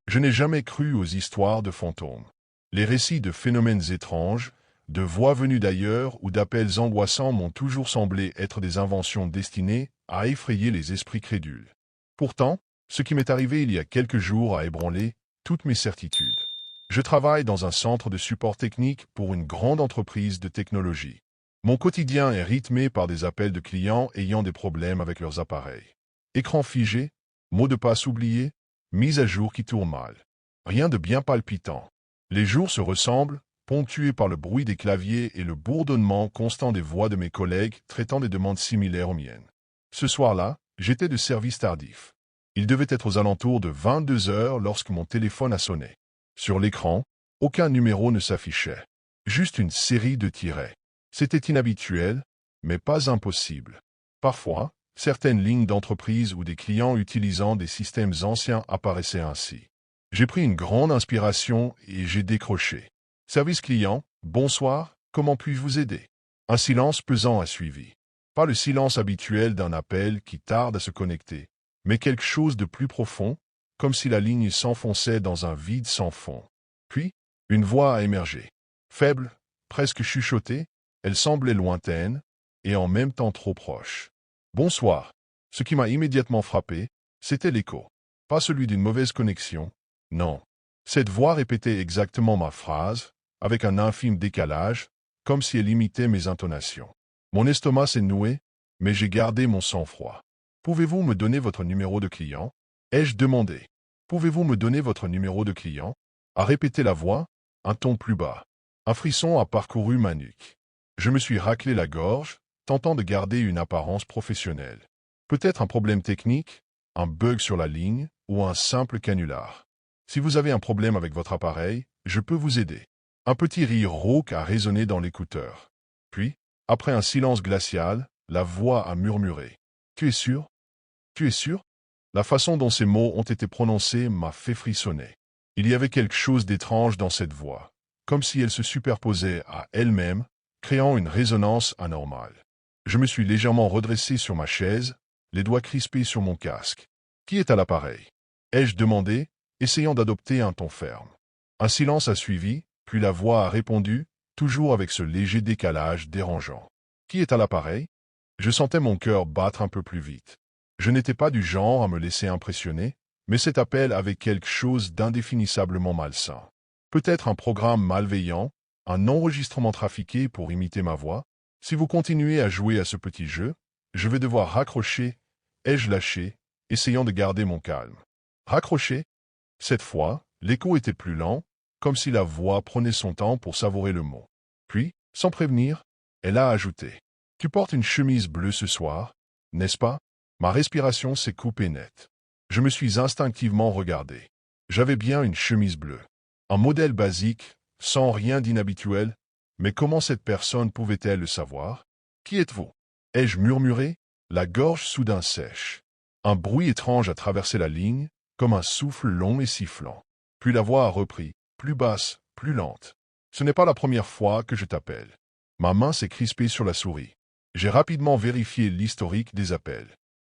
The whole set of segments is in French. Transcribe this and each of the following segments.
Je n'ai jamais cru aux histoires de fantômes. Les récits de phénomènes étranges, de voix venues d'ailleurs ou d'appels angoissants m'ont toujours semblé être des inventions destinées à effrayer les esprits crédules. Pourtant, ce qui m'est arrivé il y a quelques jours a ébranlé toutes mes certitudes. Je travaille dans un centre de support technique pour une grande entreprise de technologie. Mon quotidien est rythmé par des appels de clients ayant des problèmes avec leurs appareils. Écran figé, mots de passe oubliés, mise à jour qui tourne mal. Rien de bien palpitant. Les jours se ressemblent, ponctués par le bruit des claviers et le bourdonnement constant des voix de mes collègues traitant des demandes similaires aux miennes. Ce soir-là, j'étais de service tardif. Il devait être aux alentours de 22 heures lorsque mon téléphone a sonné. Sur l'écran, aucun numéro ne s'affichait. Juste une série de tirets. C'était inhabituel, mais pas impossible. Parfois, certaines lignes d'entreprise ou des clients utilisant des systèmes anciens apparaissaient ainsi. J'ai pris une grande inspiration et j'ai décroché. Service client, bonsoir, comment puis-je vous aider? Un silence pesant a suivi. Pas le silence habituel d'un appel qui tarde à se connecter, mais quelque chose de plus profond, comme si la ligne s'enfonçait dans un vide sans fond. Puis, une voix a émergé. Faible, presque chuchotée, elle semblait lointaine, et en même temps trop proche. Bonsoir. Ce qui m'a immédiatement frappé, c'était l'écho. Pas celui d'une mauvaise connexion, non. Cette voix répétait exactement ma phrase, avec un infime décalage, comme si elle imitait mes intonations. Mon estomac s'est noué, mais j'ai gardé mon sang-froid. Pouvez-vous me donner votre numéro de client? Ai-je demandé. Pouvez-vous me donner votre numéro de client? A répété la voix, un ton plus bas. Un frisson a parcouru ma nuque. Je me suis raclé la gorge, tentant de garder une apparence professionnelle. Peut-être un problème technique, un bug sur la ligne ou un simple canular. Si vous avez un problème avec votre appareil, je peux vous aider. Un petit rire rauque a résonné dans l'écouteur. Puis, après un silence glacial, la voix a murmuré. « Tu es sûr? Tu es sûr ?» La façon dont ces mots ont été prononcés m'a fait frissonner. Il y avait quelque chose d'étrange dans cette voix, comme si elle se superposait à elle-même, créant une résonance anormale. Je me suis légèrement redressé sur ma chaise, les doigts crispés sur mon casque. « Qui est à l'appareil » ai-je demandé, essayant d'adopter un ton ferme. Un silence a suivi, puis la voix a répondu, toujours avec ce léger décalage dérangeant. « Qui est à l'appareil » Je sentais mon cœur battre un peu plus vite. Je n'étais pas du genre à me laisser impressionner, mais cet appel avait quelque chose d'indéfinissablement malsain. Peut-être un programme malveillant, un enregistrement trafiqué pour imiter ma voix. Si vous continuez à jouer à ce petit jeu, je vais devoir raccrocher, ai-je lâché, essayant de garder mon calme. Raccrocher? Cette fois, l'écho était plus lent, comme si la voix prenait son temps pour savourer le mot. Puis, sans prévenir, elle a ajouté. « Tu portes une chemise bleue ce soir, n'est-ce pas ?» Ma respiration s'est coupée net. Je me suis instinctivement regardé. J'avais bien une chemise bleue. Un modèle basique, sans rien d'inhabituel, mais comment cette personne pouvait-elle le savoir? « Qui êtes-vous » ai-je murmuré, la gorge soudain sèche. Un bruit étrange a traversé la ligne, comme un souffle long et sifflant. Puis la voix a repris, plus basse, plus lente. « Ce n'est pas la première fois que je t'appelle. » Ma main s'est crispée sur la souris. J'ai rapidement vérifié l'historique des appels.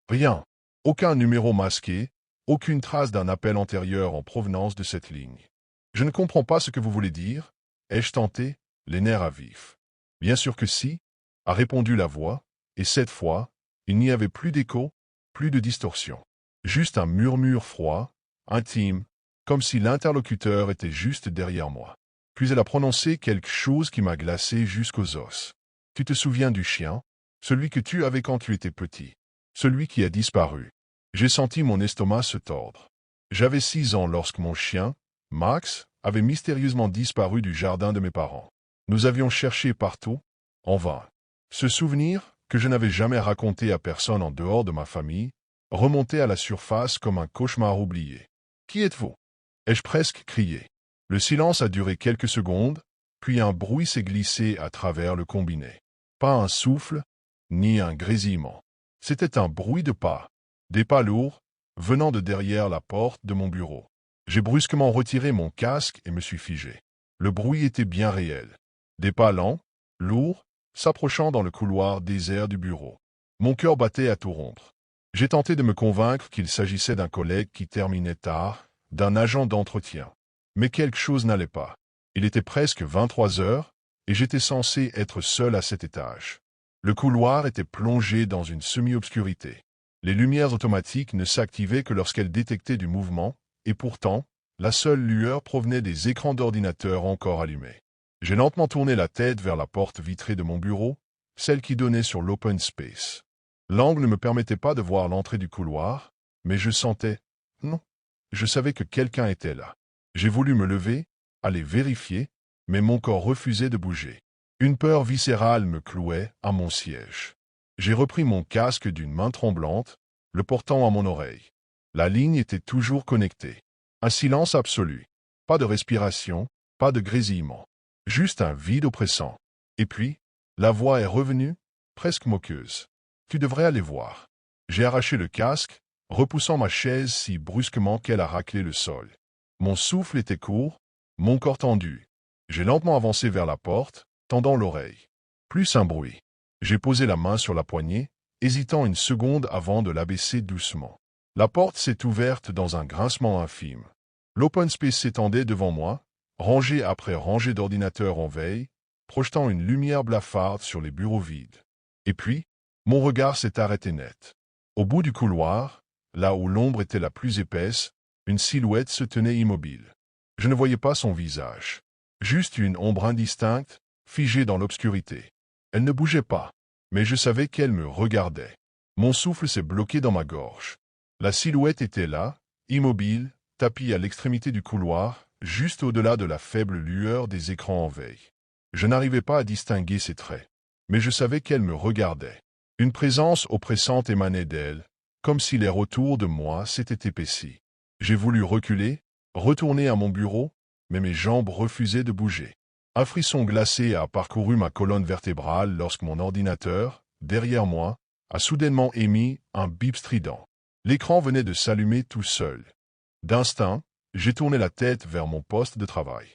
Rien. Aucun numéro masqué, aucune trace d'un appel antérieur en provenance de cette ligne. Je ne comprends pas ce que vous voulez dire, ai-je tenté, les nerfs à vif. Bien sûr que si, a répondu la voix, et cette fois, il n'y avait plus d'écho, plus de distorsion. Juste un murmure froid, intime, comme si l'interlocuteur était juste derrière moi. Puis elle a prononcé quelque chose qui m'a glacé jusqu'aux os. « Tu te souviens du chien, celui que tu avais quand tu étais petit, celui qui a disparu. » J'ai senti mon estomac se tordre. J'avais 6 ans lorsque mon chien, Max, avait mystérieusement disparu du jardin de mes parents. Nous avions cherché partout, en vain. Ce souvenir, que je n'avais jamais raconté à personne en dehors de ma famille, remontait à la surface comme un cauchemar oublié. « Qui êtes-vous » ai-je presque crié. Le silence a duré quelques secondes, puis un bruit s'est glissé à travers le combiné. Pas un souffle, ni un grésillement. C'était un bruit de pas, des pas lourds, venant de derrière la porte de mon bureau. J'ai brusquement retiré mon casque et me suis figé. Le bruit était bien réel. Des pas lents, lourds, s'approchant dans le couloir désert du bureau. Mon cœur battait à tout rompre. J'ai tenté de me convaincre qu'il s'agissait d'un collègue qui terminait tard, d'un agent d'entretien. Mais quelque chose n'allait pas. Il était presque 23 heures, et j'étais censé être seul à cet étage. Le couloir était plongé dans une semi-obscurité. Les lumières automatiques ne s'activaient que lorsqu'elles détectaient du mouvement, et pourtant, la seule lueur provenait des écrans d'ordinateur encore allumés. J'ai lentement tourné la tête vers la porte vitrée de mon bureau, celle qui donnait sur l'open space. L'angle ne me permettait pas de voir l'entrée du couloir, mais je sentais... Non, je savais que quelqu'un était là. J'ai voulu me lever, aller vérifier, mais mon corps refusait de bouger. Une peur viscérale me clouait à mon siège. J'ai repris mon casque d'une main tremblante, le portant à mon oreille. La ligne était toujours connectée. Un silence absolu. Pas de respiration, pas de grésillement. Juste un vide oppressant. Et puis, la voix est revenue, presque moqueuse. Tu devrais aller voir. J'ai arraché le casque, repoussant ma chaise si brusquement qu'elle a raclé le sol. Mon souffle était court, mon corps tendu. J'ai lentement avancé vers la porte, tendant l'oreille. Plus un bruit. J'ai posé la main sur la poignée, hésitant une seconde avant de l'abaisser doucement. La porte s'est ouverte dans un grincement infime. L'open space s'étendait devant moi, rangée après rangée d'ordinateurs en veille, projetant une lumière blafarde sur les bureaux vides. Et puis, mon regard s'est arrêté net. Au bout du couloir, là où l'ombre était la plus épaisse, une silhouette se tenait immobile. Je ne voyais pas son visage. Juste une ombre indistincte, figée dans l'obscurité. Elle ne bougeait pas, mais je savais qu'elle me regardait. Mon souffle s'est bloqué dans ma gorge. La silhouette était là, immobile, tapie à l'extrémité du couloir, juste au-delà de la faible lueur des écrans en veille. Je n'arrivais pas à distinguer ses traits, mais je savais qu'elle me regardait. Une présence oppressante émanait d'elle, comme si l'air autour de moi s'était épaissi. J'ai voulu reculer, retourner à mon bureau, mais mes jambes refusaient de bouger. Un frisson glacé a parcouru ma colonne vertébrale lorsque mon ordinateur, derrière moi, a soudainement émis un bip strident. L'écran venait de s'allumer tout seul. D'instinct, j'ai tourné la tête vers mon poste de travail.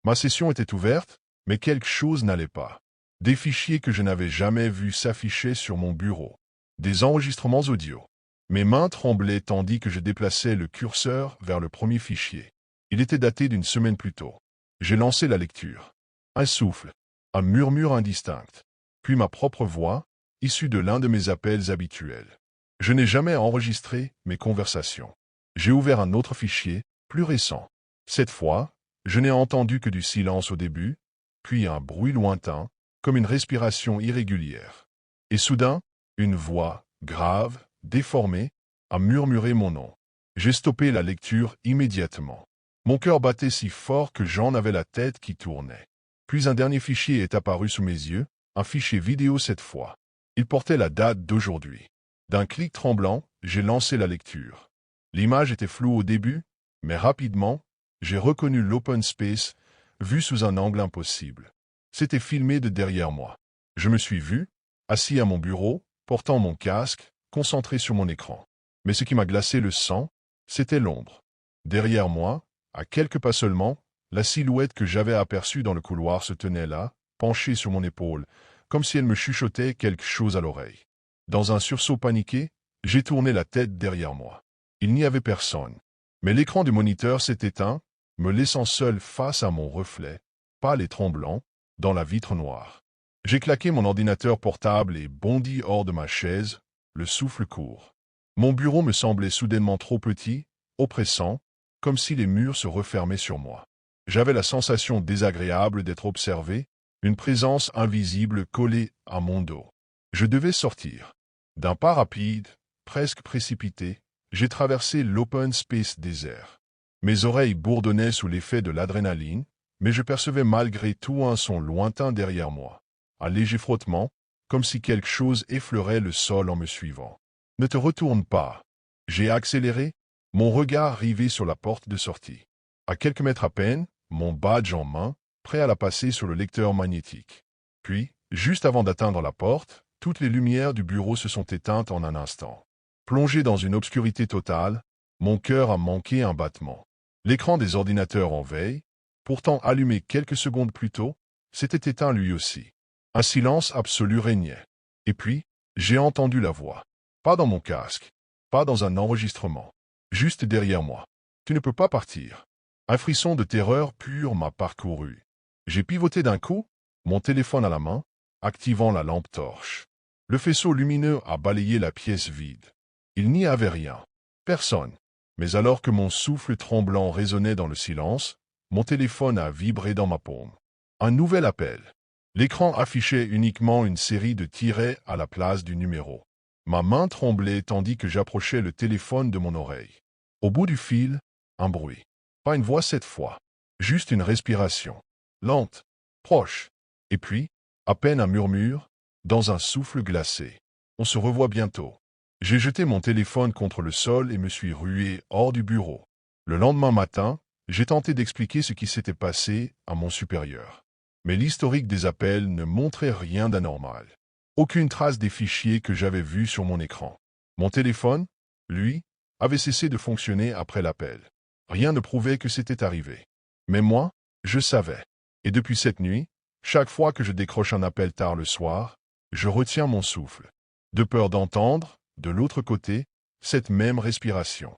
Ma session était ouverte, mais quelque chose n'allait pas. Des fichiers que je n'avais jamais vus s'affichaient sur mon bureau. Des enregistrements audio. Mes mains tremblaient tandis que je déplaçais le curseur vers le premier fichier. Il était daté d'une semaine plus tôt. J'ai lancé la lecture. Un souffle, un murmure indistinct, puis ma propre voix, issue de l'un de mes appels habituels. Je n'ai jamais enregistré mes conversations. J'ai ouvert un autre fichier, plus récent. Cette fois, je n'ai entendu que du silence au début, puis un bruit lointain, comme une respiration irrégulière. Et soudain, une voix, grave, déformée, a murmuré mon nom. J'ai stoppé la lecture immédiatement. Mon cœur battait si fort que j'en avais la tête qui tournait. Puis un dernier fichier est apparu sous mes yeux, un fichier vidéo cette fois. Il portait la date d'aujourd'hui. D'un clic tremblant, j'ai lancé la lecture. L'image était floue au début, mais rapidement, j'ai reconnu l'open space, vu sous un angle impossible. C'était filmé de derrière moi. Je me suis vu, assis à mon bureau, portant mon casque, concentré sur mon écran. Mais ce qui m'a glacé le sang, c'était l'ombre. Derrière moi, à quelques pas seulement, la silhouette que j'avais aperçue dans le couloir se tenait là, penchée sur mon épaule, comme si elle me chuchotait quelque chose à l'oreille. Dans un sursaut paniqué, j'ai tourné la tête derrière moi. Il n'y avait personne. Mais l'écran du moniteur s'est éteint, me laissant seul face à mon reflet, pâle et tremblant, dans la vitre noire. J'ai claqué mon ordinateur portable et bondi hors de ma chaise, le souffle court. Mon bureau me semblait soudainement trop petit, oppressant, comme si les murs se refermaient sur moi. J'avais la sensation désagréable d'être observé, une présence invisible collée à mon dos. Je devais sortir. D'un pas rapide, presque précipité, j'ai traversé l'open space désert. Mes oreilles bourdonnaient sous l'effet de l'adrénaline, mais je percevais malgré tout un son lointain derrière moi. Un léger frottement, comme si quelque chose effleurait le sol en me suivant. « Ne te retourne pas !» J'ai accéléré, mon regard rivé sur la porte de sortie. À quelques mètres à peine, mon badge en main, prêt à la passer sur le lecteur magnétique. Puis, juste avant d'atteindre la porte, toutes les lumières du bureau se sont éteintes en un instant. Plongé dans une obscurité totale, mon cœur a manqué un battement. L'écran des ordinateurs en veille, pourtant allumé quelques secondes plus tôt, s'était éteint lui aussi. Un silence absolu régnait. Et puis, j'ai entendu la voix. Pas dans mon casque, pas dans un enregistrement, juste derrière moi. Tu ne peux pas partir. Un frisson de terreur pure m'a parcouru. J'ai pivoté d'un coup, mon téléphone à la main, activant la lampe torche. Le faisceau lumineux a balayé la pièce vide. Il n'y avait rien. Personne. Mais alors que mon souffle tremblant résonnait dans le silence, mon téléphone a vibré dans ma paume. Un nouvel appel. L'écran affichait uniquement une série de tirets à la place du numéro. Ma main tremblait tandis que j'approchais le téléphone de mon oreille. Au bout du fil, un bruit. Pas une voix cette fois. Juste une respiration. Lente, proche. Et puis, à peine un murmure, dans un souffle glacé. On se revoit bientôt. J'ai jeté mon téléphone contre le sol et me suis rué hors du bureau. Le lendemain matin, j'ai tenté d'expliquer ce qui s'était passé à mon supérieur. Mais l'historique des appels ne montrait rien d'anormal. Aucune trace des fichiers que j'avais vus sur mon écran. Mon téléphone, lui, avait cessé de fonctionner après l'appel. Rien ne prouvait que c'était arrivé. Mais moi, je savais. Et depuis cette nuit, chaque fois que je décroche un appel tard le soir, je retiens mon souffle, de peur d'entendre, de l'autre côté, cette même respiration.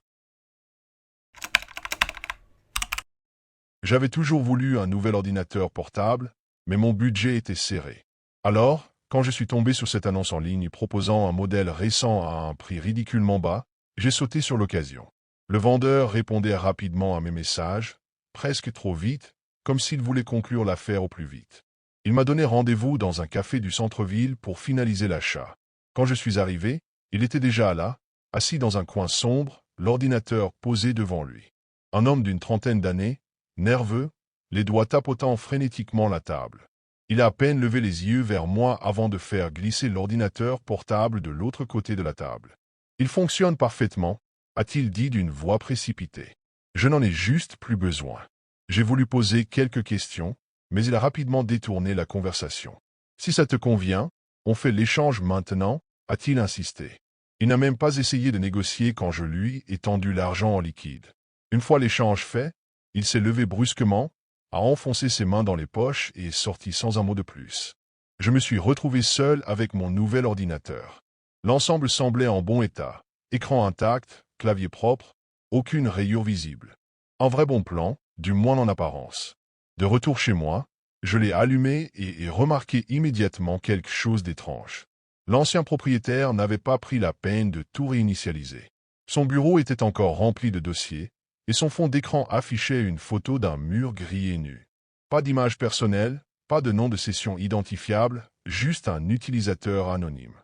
J'avais toujours voulu un nouvel ordinateur portable, mais mon budget était serré. Alors, quand je suis tombé sur cette annonce en ligne proposant un modèle récent à un prix ridiculement bas, j'ai sauté sur l'occasion. Le vendeur répondait rapidement à mes messages, presque trop vite, comme s'il voulait conclure l'affaire au plus vite. Il m'a donné rendez-vous dans un café du centre-ville pour finaliser l'achat. Quand je suis arrivé, il était déjà là, assis dans un coin sombre, l'ordinateur posé devant lui. Un homme d'une trentaine d'années, nerveux, les doigts tapotant frénétiquement la table. Il a à peine levé les yeux vers moi avant de faire glisser l'ordinateur portable de l'autre côté de la table. « Il fonctionne parfaitement », a-t-il dit d'une voix précipitée. « Je n'en ai juste plus besoin. » J'ai voulu poser quelques questions, mais il a rapidement détourné la conversation. « Si ça te convient, on fait l'échange maintenant », a-t-il insisté. Il n'a même pas essayé de négocier quand je lui ai tendu l'argent en liquide. Une fois l'échange fait, il s'est levé brusquement, a enfoncé ses mains dans les poches et est sorti sans un mot de plus. Je me suis retrouvé seul avec mon nouvel ordinateur. L'ensemble semblait en bon état. Écran intact, clavier propre, aucune rayure visible. Un vrai bon plan, du moins en apparence. De retour chez moi, je l'ai allumé et ai remarqué immédiatement quelque chose d'étrange. L'ancien propriétaire n'avait pas pris la peine de tout réinitialiser. Son bureau était encore rempli de dossiers, et son fond d'écran affichait une photo d'un mur gris et nu. Pas d'image personnelle, pas de nom de session identifiable, juste un utilisateur anonyme.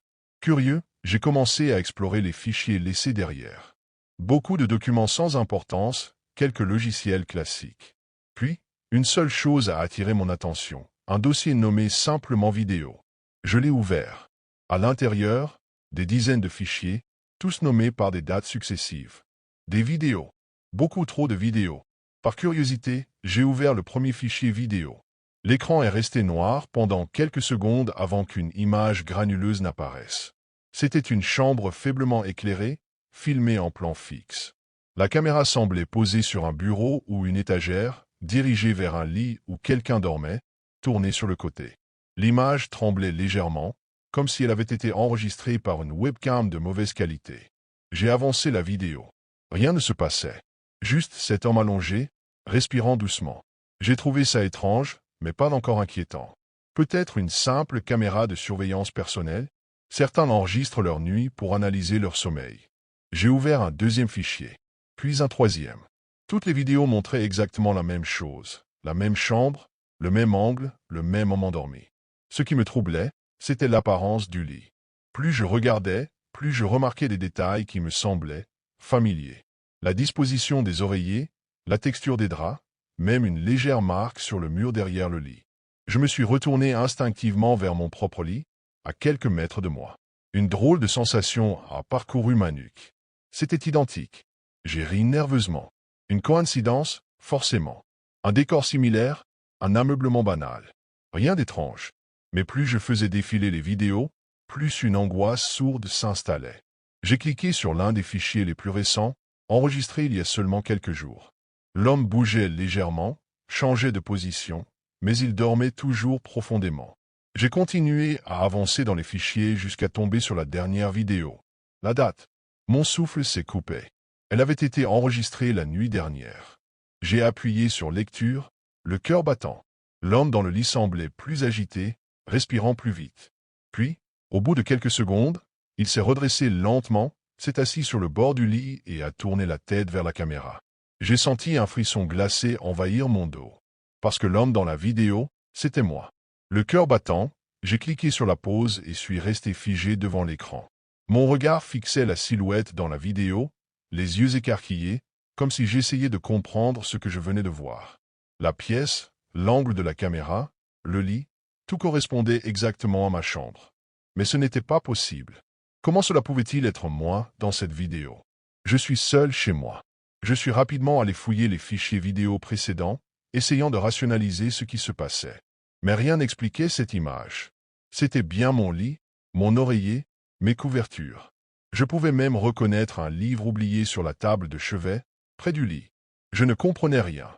Curieux, j'ai commencé à explorer les fichiers laissés derrière. Beaucoup de documents sans importance, quelques logiciels classiques. Puis, une seule chose a attiré mon attention, un dossier nommé simplement vidéo. Je l'ai ouvert. À l'intérieur, des dizaines de fichiers, tous nommés par des dates successives. Des vidéos. Beaucoup trop de vidéos. Par curiosité, j'ai ouvert le premier fichier vidéo. L'écran est resté noir pendant quelques secondes avant qu'une image granuleuse n'apparaisse. C'était une chambre faiblement éclairée, filmée en plan fixe. La caméra semblait posée sur un bureau ou une étagère, dirigée vers un lit où quelqu'un dormait, tournée sur le côté. L'image tremblait légèrement, comme si elle avait été enregistrée par une webcam de mauvaise qualité. J'ai avancé la vidéo. Rien ne se passait. Juste cet homme allongé, respirant doucement. J'ai trouvé ça étrange, mais pas encore inquiétant. Peut-être une simple caméra de surveillance personnelle. Certains enregistrent leur nuit pour analyser leur sommeil. J'ai ouvert un deuxième fichier, puis un troisième. Toutes les vidéos montraient exactement la même chose. La même chambre, le même angle, le même homme endormi. Ce qui me troublait, c'était l'apparence du lit. Plus je regardais, plus je remarquais des détails qui me semblaient familiers. La disposition des oreillers, la texture des draps, même une légère marque sur le mur derrière le lit. Je me suis retourné instinctivement vers mon propre lit, à quelques mètres de moi. Une drôle de sensation a parcouru ma nuque. C'était identique. J'ai ri nerveusement. Une coïncidence, forcément. Un décor similaire, un ameublement banal. Rien d'étrange. Mais plus je faisais défiler les vidéos, plus une angoisse sourde s'installait. J'ai cliqué sur l'un des fichiers les plus récents, enregistré il y a seulement quelques jours. L'homme bougeait légèrement, changeait de position, mais il dormait toujours profondément. J'ai continué à avancer dans les fichiers jusqu'à tomber sur la dernière vidéo. La date. Mon souffle s'est coupé. Elle avait été enregistrée la nuit dernière. J'ai appuyé sur lecture, le cœur battant. L'homme dans le lit semblait plus agité, respirant plus vite. Puis, au bout de quelques secondes, il s'est redressé lentement, s'est assis sur le bord du lit et a tourné la tête vers la caméra. J'ai senti un frisson glacé envahir mon dos. Parce que l'homme dans la vidéo, c'était moi. Le cœur battant, j'ai cliqué sur la pause et suis resté figé devant l'écran. Mon regard fixait la silhouette dans la vidéo, les yeux écarquillés, comme si j'essayais de comprendre ce que je venais de voir. La pièce, l'angle de la caméra, le lit, tout correspondait exactement à ma chambre. Mais ce n'était pas possible. Comment cela pouvait-il être moi dans cette vidéo? Je suis seul chez moi. Je suis rapidement allé fouiller les fichiers vidéo précédents, essayant de rationaliser ce qui se passait. Mais rien n'expliquait cette image. C'était bien mon lit, mon oreiller, mes couvertures. Je pouvais même reconnaître un livre oublié sur la table de chevet, près du lit. Je ne comprenais rien.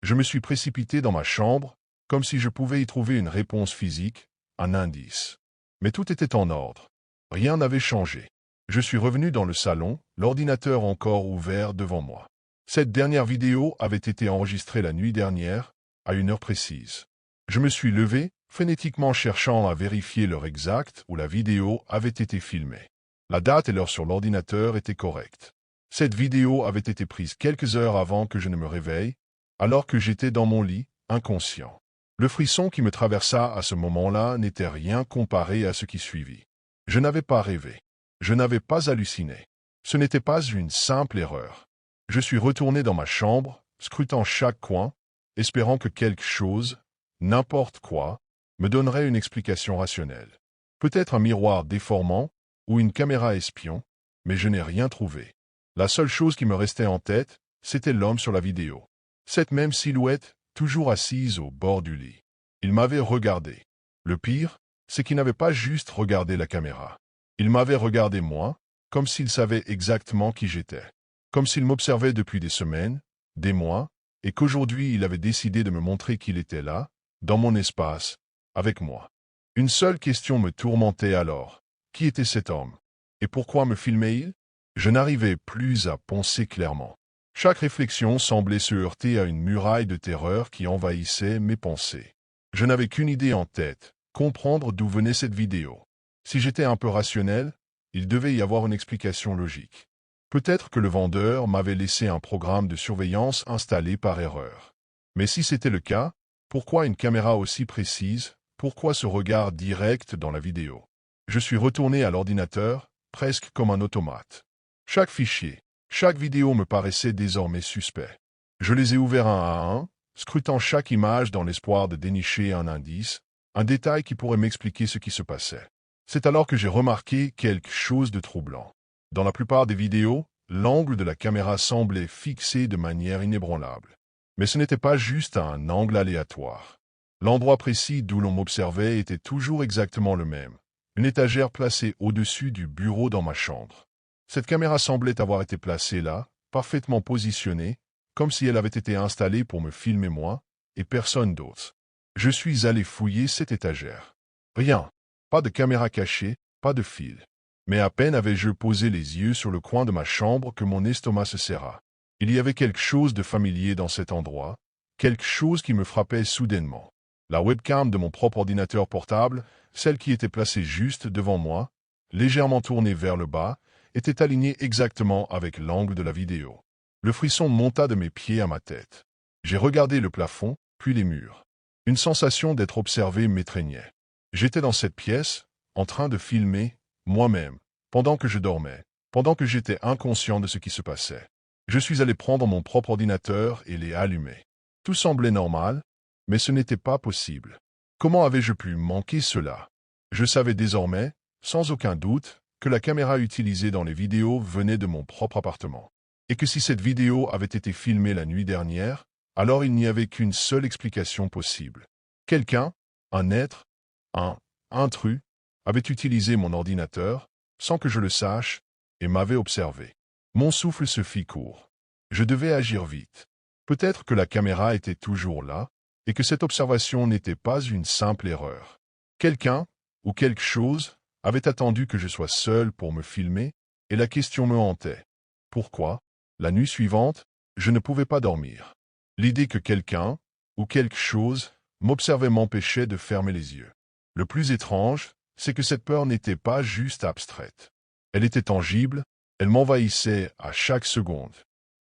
Je me suis précipité dans ma chambre, comme si je pouvais y trouver une réponse physique, un indice. Mais tout était en ordre. Rien n'avait changé. Je suis revenu dans le salon, l'ordinateur encore ouvert devant moi. Cette dernière vidéo avait été enregistrée la nuit dernière, à une heure précise. Je me suis levé, frénétiquement cherchant à vérifier l'heure exacte où la vidéo avait été filmée. La date et l'heure sur l'ordinateur étaient correctes. Cette vidéo avait été prise quelques heures avant que je ne me réveille, alors que j'étais dans mon lit, inconscient. Le frisson qui me traversa à ce moment-là n'était rien comparé à ce qui suivit. Je n'avais pas rêvé. Je n'avais pas halluciné. Ce n'était pas une simple erreur. Je suis retourné dans ma chambre, scrutant chaque coin, espérant que quelque chose, n'importe quoi, me donnerait une explication rationnelle. Peut-être un miroir déformant ou une caméra espion, mais je n'ai rien trouvé. La seule chose qui me restait en tête, c'était l'homme sur la vidéo. Cette même silhouette, toujours assise au bord du lit. Il m'avait regardé. Le pire, c'est qu'il n'avait pas juste regardé la caméra. Il m'avait regardé moi, comme s'il savait exactement qui j'étais. Comme s'il m'observait depuis des semaines, des mois, et qu'aujourd'hui il avait décidé de me montrer qu'il était là, dans mon espace, avec moi. Une seule question me tourmentait alors. Qui était cet homme? Et pourquoi me filmait-il? Je n'arrivais plus à penser clairement. Chaque réflexion semblait se heurter à une muraille de terreur qui envahissait mes pensées. Je n'avais qu'une idée en tête, comprendre d'où venait cette vidéo. Si j'étais un peu rationnel, il devait y avoir une explication logique. Peut-être que le vendeur m'avait laissé un programme de surveillance installé par erreur. Mais si c'était le cas, pourquoi une caméra aussi précise? Pourquoi ce regard direct dans la vidéo? Je suis retourné à l'ordinateur, presque comme un automate. Chaque fichier, chaque vidéo me paraissait désormais suspect. Je les ai ouverts un à un, scrutant chaque image dans l'espoir de dénicher un indice, un détail qui pourrait m'expliquer ce qui se passait. C'est alors que j'ai remarqué quelque chose de troublant. Dans la plupart des vidéos, l'angle de la caméra semblait fixé de manière inébranlable. Mais ce n'était pas juste un angle aléatoire. L'endroit précis d'où l'on m'observait était toujours exactement le même. Une étagère placée au-dessus du bureau dans ma chambre. Cette caméra semblait avoir été placée là, parfaitement positionnée, comme si elle avait été installée pour me filmer moi, et personne d'autre. Je suis allé fouiller cette étagère. Rien. Pas de caméra cachée, pas de fil. Mais à peine avais-je posé les yeux sur le coin de ma chambre que mon estomac se serra. Il y avait quelque chose de familier dans cet endroit, quelque chose qui me frappait soudainement. La webcam de mon propre ordinateur portable, celle qui était placée juste devant moi, légèrement tournée vers le bas, était alignée exactement avec l'angle de la vidéo. Le frisson monta de mes pieds à ma tête. J'ai regardé le plafond, puis les murs. Une sensation d'être observé m'étreignait. J'étais dans cette pièce, en train de filmer, moi-même, pendant que je dormais, pendant que j'étais inconscient de ce qui se passait. Je suis allé prendre mon propre ordinateur et l'ai allumé. Tout semblait normal, mais ce n'était pas possible. Comment avais-je pu manquer cela? Je savais désormais, sans aucun doute, que la caméra utilisée dans les vidéos venait de mon propre appartement. Et que si cette vidéo avait été filmée la nuit dernière, alors il n'y avait qu'une seule explication possible. Quelqu'un, un être, un intrus, avait utilisé mon ordinateur, sans que je le sache, et m'avait observé. Mon souffle se fit court. Je devais agir vite. Peut-être que la caméra était toujours là, et que cette observation n'était pas une simple erreur. Quelqu'un, ou quelque chose, avait attendu que je sois seul pour me filmer, et la question me hantait. Pourquoi? La nuit suivante, je ne pouvais pas dormir. L'idée que quelqu'un, ou quelque chose, m'observait m'empêchait de fermer les yeux. Le plus étrange, c'est que cette peur n'était pas juste abstraite. Elle était tangible, elle m'envahissait à chaque seconde.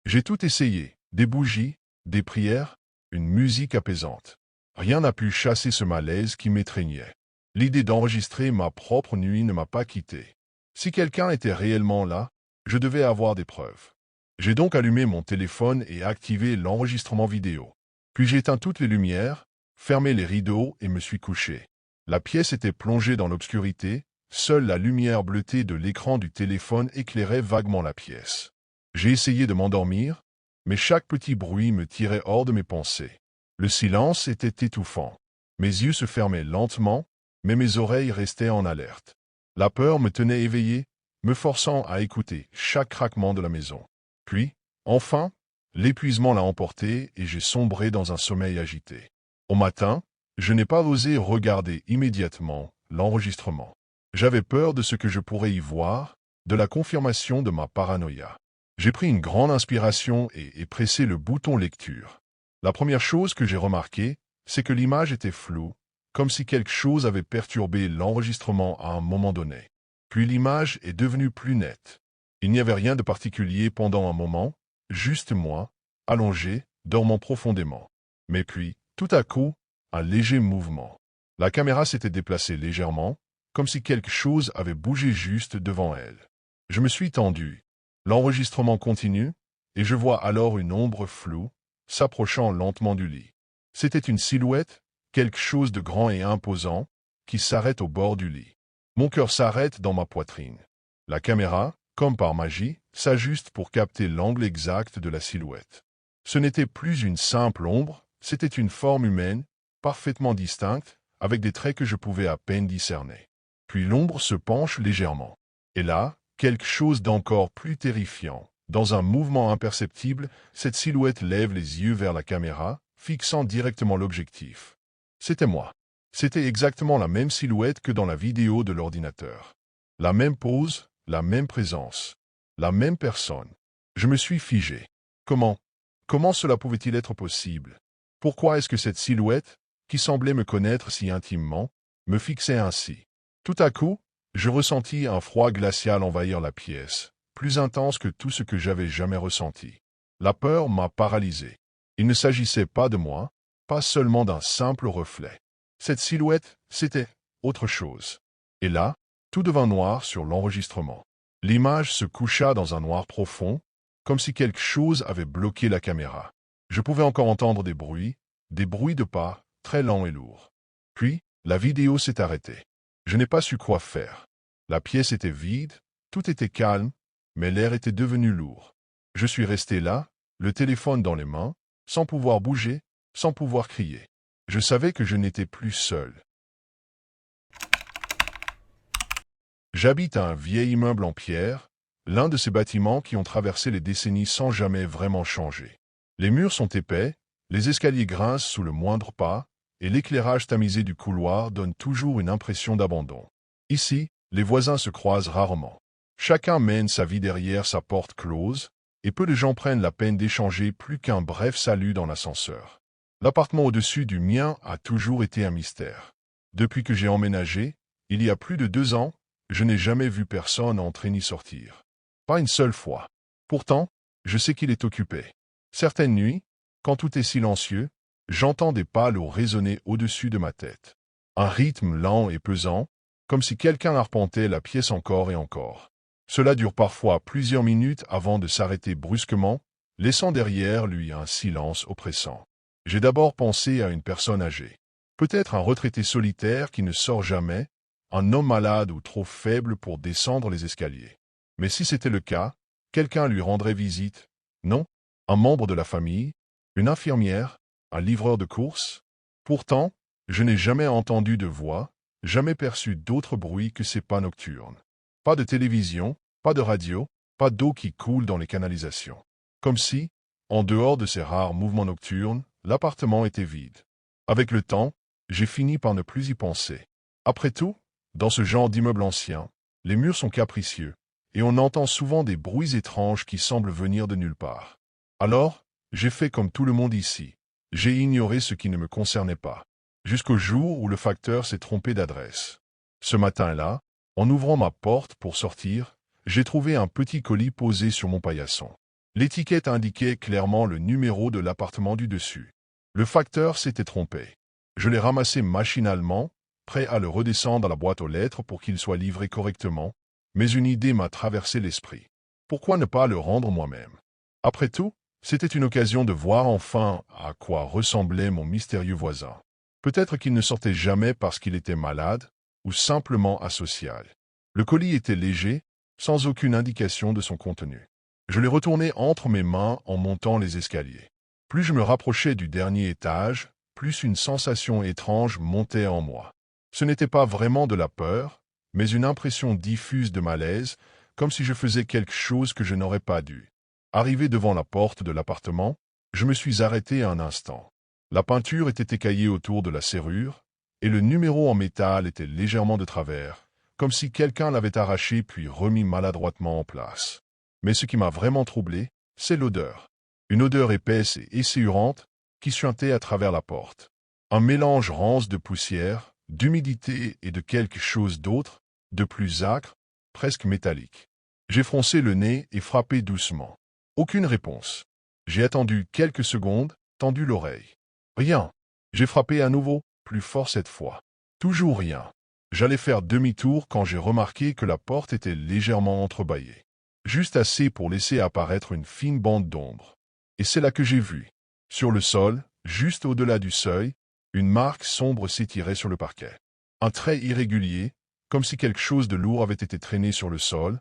J'ai tout essayé, des bougies, des prières, une musique apaisante. Rien n'a pu chasser ce malaise qui m'étreignait. L'idée d'enregistrer ma propre nuit ne m'a pas quitté. Si quelqu'un était réellement là, je devais avoir des preuves. J'ai donc allumé mon téléphone et activé l'enregistrement vidéo. Puis j'ai éteint toutes les lumières, fermé les rideaux et me suis couché. La pièce était plongée dans l'obscurité, seule la lumière bleutée de l'écran du téléphone éclairait vaguement la pièce. J'ai essayé de m'endormir, mais chaque petit bruit me tirait hors de mes pensées. Le silence était étouffant. Mes yeux se fermaient lentement, mais mes oreilles restaient en alerte. La peur me tenait éveillé, me forçant à écouter chaque craquement de la maison. Puis, enfin, l'épuisement l'a emporté et j'ai sombré dans un sommeil agité. Au matin, je n'ai pas osé regarder immédiatement l'enregistrement. J'avais peur de ce que je pourrais y voir, de la confirmation de ma paranoïa. J'ai pris une grande inspiration et pressé le bouton lecture. La première chose que j'ai remarquée, c'est que l'image était floue, comme si quelque chose avait perturbé l'enregistrement à un moment donné. Puis l'image est devenue plus nette. Il n'y avait rien de particulier pendant un moment, juste moi, allongé, dormant profondément. Mais puis, tout à coup, un léger mouvement. La caméra s'était déplacée légèrement, comme si quelque chose avait bougé juste devant elle. Je me suis tendu. L'enregistrement continue, et je vois alors une ombre floue, s'approchant lentement du lit. C'était une silhouette, quelque chose de grand et imposant, qui s'arrête au bord du lit. Mon cœur s'arrête dans ma poitrine. La caméra, comme par magie, s'ajuste pour capter l'angle exact de la silhouette. Ce n'était plus une simple ombre, c'était une forme humaine, parfaitement distincte, avec des traits que je pouvais à peine discerner. Puis l'ombre se penche légèrement. Et là, quelque chose d'encore plus terrifiant. Dans un mouvement imperceptible, cette silhouette lève les yeux vers la caméra, fixant directement l'objectif. C'était moi. C'était exactement la même silhouette que dans la vidéo de l'ordinateur. La même pose, la même présence, la même personne. Je me suis figé. Comment cela pouvait-il être possible? Pourquoi est-ce que cette silhouette, qui semblait me connaître si intimement, me fixait ainsi? Tout à coup, je ressentis un froid glacial envahir la pièce, plus intense que tout ce que j'avais jamais ressenti. La peur m'a paralysé. Il ne s'agissait pas de moi, pas seulement d'un simple reflet. Cette silhouette, c'était autre chose. Et là, tout devint noir sur l'enregistrement. L'image se coucha dans un noir profond, comme si quelque chose avait bloqué la caméra. Je pouvais encore entendre des bruits de pas, très lents et lourds. Puis, la vidéo s'est arrêtée. Je n'ai pas su quoi faire. La pièce était vide, tout était calme, mais l'air était devenu lourd. Je suis resté là, le téléphone dans les mains, sans pouvoir bouger, sans pouvoir crier. Je savais que je n'étais plus seul. J'habite à un vieil immeuble en pierre, l'un de ces bâtiments qui ont traversé les décennies sans jamais vraiment changer. Les murs sont épais, les escaliers grincent sous le moindre pas, et l'éclairage tamisé du couloir donne toujours une impression d'abandon. Ici, les voisins se croisent rarement. Chacun mène sa vie derrière sa porte close, et peu de gens prennent la peine d'échanger plus qu'un bref salut dans l'ascenseur. L'appartement au-dessus du mien a toujours été un mystère. Depuis que j'ai emménagé, il y a plus de 2 ans, je n'ai jamais vu personne entrer ni sortir. Pas une seule fois. Pourtant, je sais qu'il est occupé. Certaines nuits, quand tout est silencieux, j'entends des pas lourds résonner au-dessus de ma tête. Un rythme lent et pesant, comme si quelqu'un arpentait la pièce encore et encore. Cela dure parfois plusieurs minutes avant de s'arrêter brusquement, laissant derrière lui un silence oppressant. J'ai d'abord pensé à une personne âgée. Peut-être un retraité solitaire qui ne sort jamais, un homme malade ou trop faible pour descendre les escaliers. Mais si c'était le cas, quelqu'un lui rendrait visite. Non, un membre de la famille, une infirmière, un livreur de courses. Pourtant, je n'ai jamais entendu de voix, jamais perçu d'autre bruit que ces pas nocturnes. Pas de télévision, pas de radio, pas d'eau qui coule dans les canalisations. Comme si, en dehors de ces rares mouvements nocturnes, l'appartement était vide. Avec le temps, j'ai fini par ne plus y penser. Après tout, dans ce genre d'immeuble ancien, les murs sont capricieux, et on entend souvent des bruits étranges qui semblent venir de nulle part. Alors, j'ai fait comme tout le monde ici. J'ai ignoré ce qui ne me concernait pas, jusqu'au jour où le facteur s'est trompé d'adresse. Ce matin-là, en ouvrant ma porte pour sortir, j'ai trouvé un petit colis posé sur mon paillasson. L'étiquette indiquait clairement le numéro de l'appartement du dessus. Le facteur s'était trompé. Je l'ai ramassé machinalement, prêt à le redescendre à la boîte aux lettres pour qu'il soit livré correctement, mais une idée m'a traversé l'esprit. Pourquoi ne pas le rendre moi-même? Après tout, c'était une occasion de voir enfin à quoi ressemblait mon mystérieux voisin. Peut-être qu'il ne sortait jamais parce qu'il était malade, ou simplement asocial. Le colis était léger, sans aucune indication de son contenu. Je l'ai retourné entre mes mains en montant les escaliers. Plus je me rapprochais du dernier étage, plus une sensation étrange montait en moi. Ce n'était pas vraiment de la peur, mais une impression diffuse de malaise, comme si je faisais quelque chose que je n'aurais pas dû. Arrivé devant la porte de l'appartement, je me suis arrêté un instant. La peinture était écaillée autour de la serrure, et le numéro en métal était légèrement de travers, comme si quelqu'un l'avait arraché puis remis maladroitement en place. Mais ce qui m'a vraiment troublé, c'est l'odeur. Une odeur épaisse et esséurante qui suintait à travers la porte. Un mélange rance de poussière, d'humidité et de quelque chose d'autre, de plus âcre, presque métallique. J'ai froncé le nez et frappé doucement. Aucune réponse. J'ai attendu quelques secondes, tendu l'oreille. Rien. J'ai frappé à nouveau, plus fort cette fois. Toujours rien. J'allais faire demi-tour quand j'ai remarqué que la porte était légèrement entrebâillée. Juste assez pour laisser apparaître une fine bande d'ombre. Et c'est là que j'ai vu. Sur le sol, juste au-delà du seuil, une marque sombre s'étirait sur le parquet. Un trait irrégulier, comme si quelque chose de lourd avait été traîné sur le sol,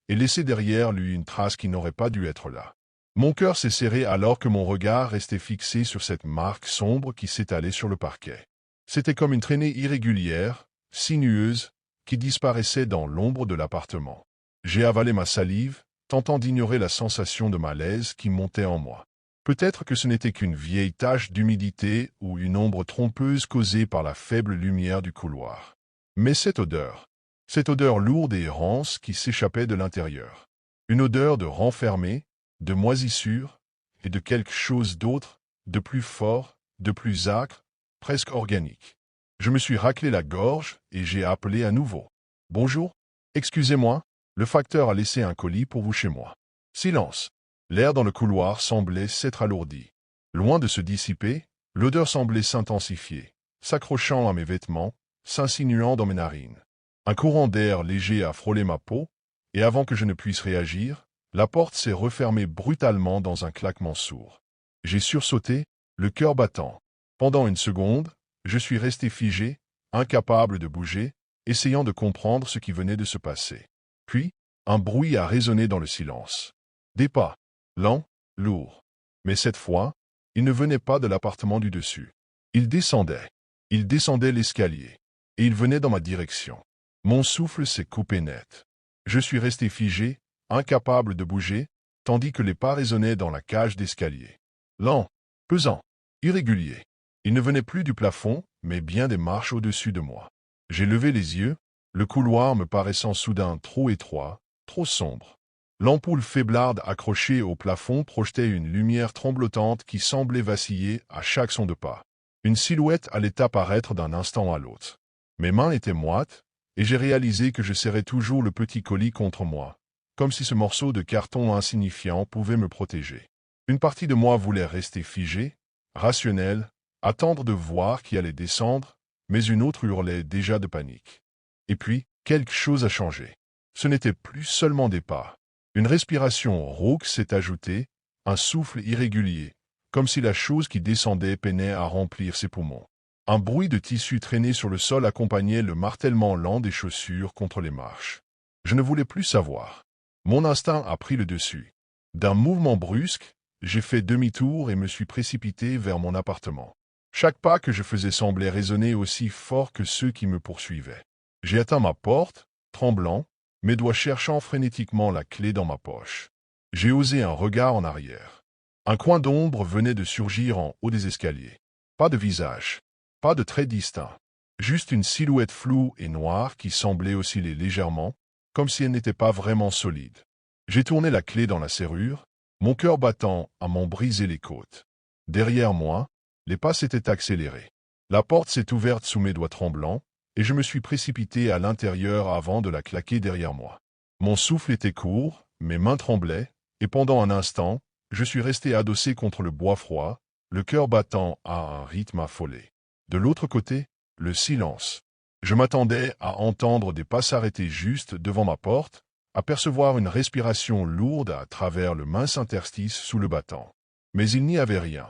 et laissé derrière lui une trace qui n'aurait pas dû être là. Mon cœur s'est serré alors que mon regard restait fixé sur cette marque sombre qui s'étalait sur le parquet. C'était comme une traînée irrégulière, sinueuse, qui disparaissait dans l'ombre de l'appartement. J'ai avalé ma salive, tentant d'ignorer la sensation de malaise qui montait en moi. Peut-être que ce n'était qu'une vieille tache d'humidité ou une ombre trompeuse causée par la faible lumière du couloir. Mais cette odeur lourde et rance qui s'échappait de l'intérieur. Une odeur de renfermé, de moisissure, et de quelque chose d'autre, de plus fort, de plus âcre, presque organique. Je me suis raclé la gorge et j'ai appelé à nouveau. « Bonjour. Excusez-moi, le facteur a laissé un colis pour vous chez moi. » Silence. L'air dans le couloir semblait s'être alourdi. Loin de se dissiper, l'odeur semblait s'intensifier, s'accrochant à mes vêtements, s'insinuant dans mes narines. Un courant d'air léger a frôlé ma peau, et avant que je ne puisse réagir, la porte s'est refermée brutalement dans un claquement sourd. J'ai sursauté, le cœur battant. Pendant une seconde, je suis resté figé, incapable de bouger, essayant de comprendre ce qui venait de se passer. Puis, un bruit a résonné dans le silence. Des pas, lents, lourds. Mais cette fois, il ne venait pas de l'appartement du dessus. Il descendait. Il descendait l'escalier. Et il venait dans ma direction. Mon souffle s'est coupé net. Je suis resté figé, incapable de bouger, tandis que les pas résonnaient dans la cage d'escalier. Lent, pesant, irrégulier. Il ne venait plus du plafond, mais bien des marches au-dessus de moi. J'ai levé les yeux, le couloir me paraissant soudain trop étroit, trop sombre. L'ampoule faiblarde accrochée au plafond projetait une lumière tremblotante qui semblait vaciller à chaque son de pas. Une silhouette allait apparaître d'un instant à l'autre. Mes mains étaient moites, et j'ai réalisé que je serrais toujours le petit colis contre moi, comme si ce morceau de carton insignifiant pouvait me protéger. Une partie de moi voulait rester figée, rationnelle, attendre de voir qui allait descendre, mais une autre hurlait déjà de panique. Et puis, quelque chose a changé. Ce n'était plus seulement des pas. Une respiration rauque s'est ajoutée, un souffle irrégulier, comme si la chose qui descendait peinait à remplir ses poumons. Un bruit de tissu traîné sur le sol accompagnait le martèlement lent des chaussures contre les marches. Je ne voulais plus savoir. Mon instinct a pris le dessus. D'un mouvement brusque, j'ai fait demi-tour et me suis précipité vers mon appartement. Chaque pas que je faisais semblait résonner aussi fort que ceux qui me poursuivaient. J'ai atteint ma porte, tremblant, mes doigts cherchant frénétiquement la clé dans ma poche. J'ai osé un regard en arrière. Un coin d'ombre venait de surgir en haut des escaliers. Pas de visage, pas de traits distincts. Juste une silhouette floue et noire qui semblait osciller légèrement, comme si elle n'était pas vraiment solide. J'ai tourné la clé dans la serrure, mon cœur battant à m'en briser les côtes. Derrière moi, les pas s'étaient accélérés. La porte s'est ouverte sous mes doigts tremblants, et je me suis précipité à l'intérieur avant de la claquer derrière moi. Mon souffle était court, mes mains tremblaient, et pendant un instant, je suis resté adossé contre le bois froid, le cœur battant à un rythme affolé. De l'autre côté, le silence. Je m'attendais à entendre des pas s'arrêter juste devant ma porte, à percevoir une respiration lourde à travers le mince interstice sous le battant. Mais il n'y avait rien.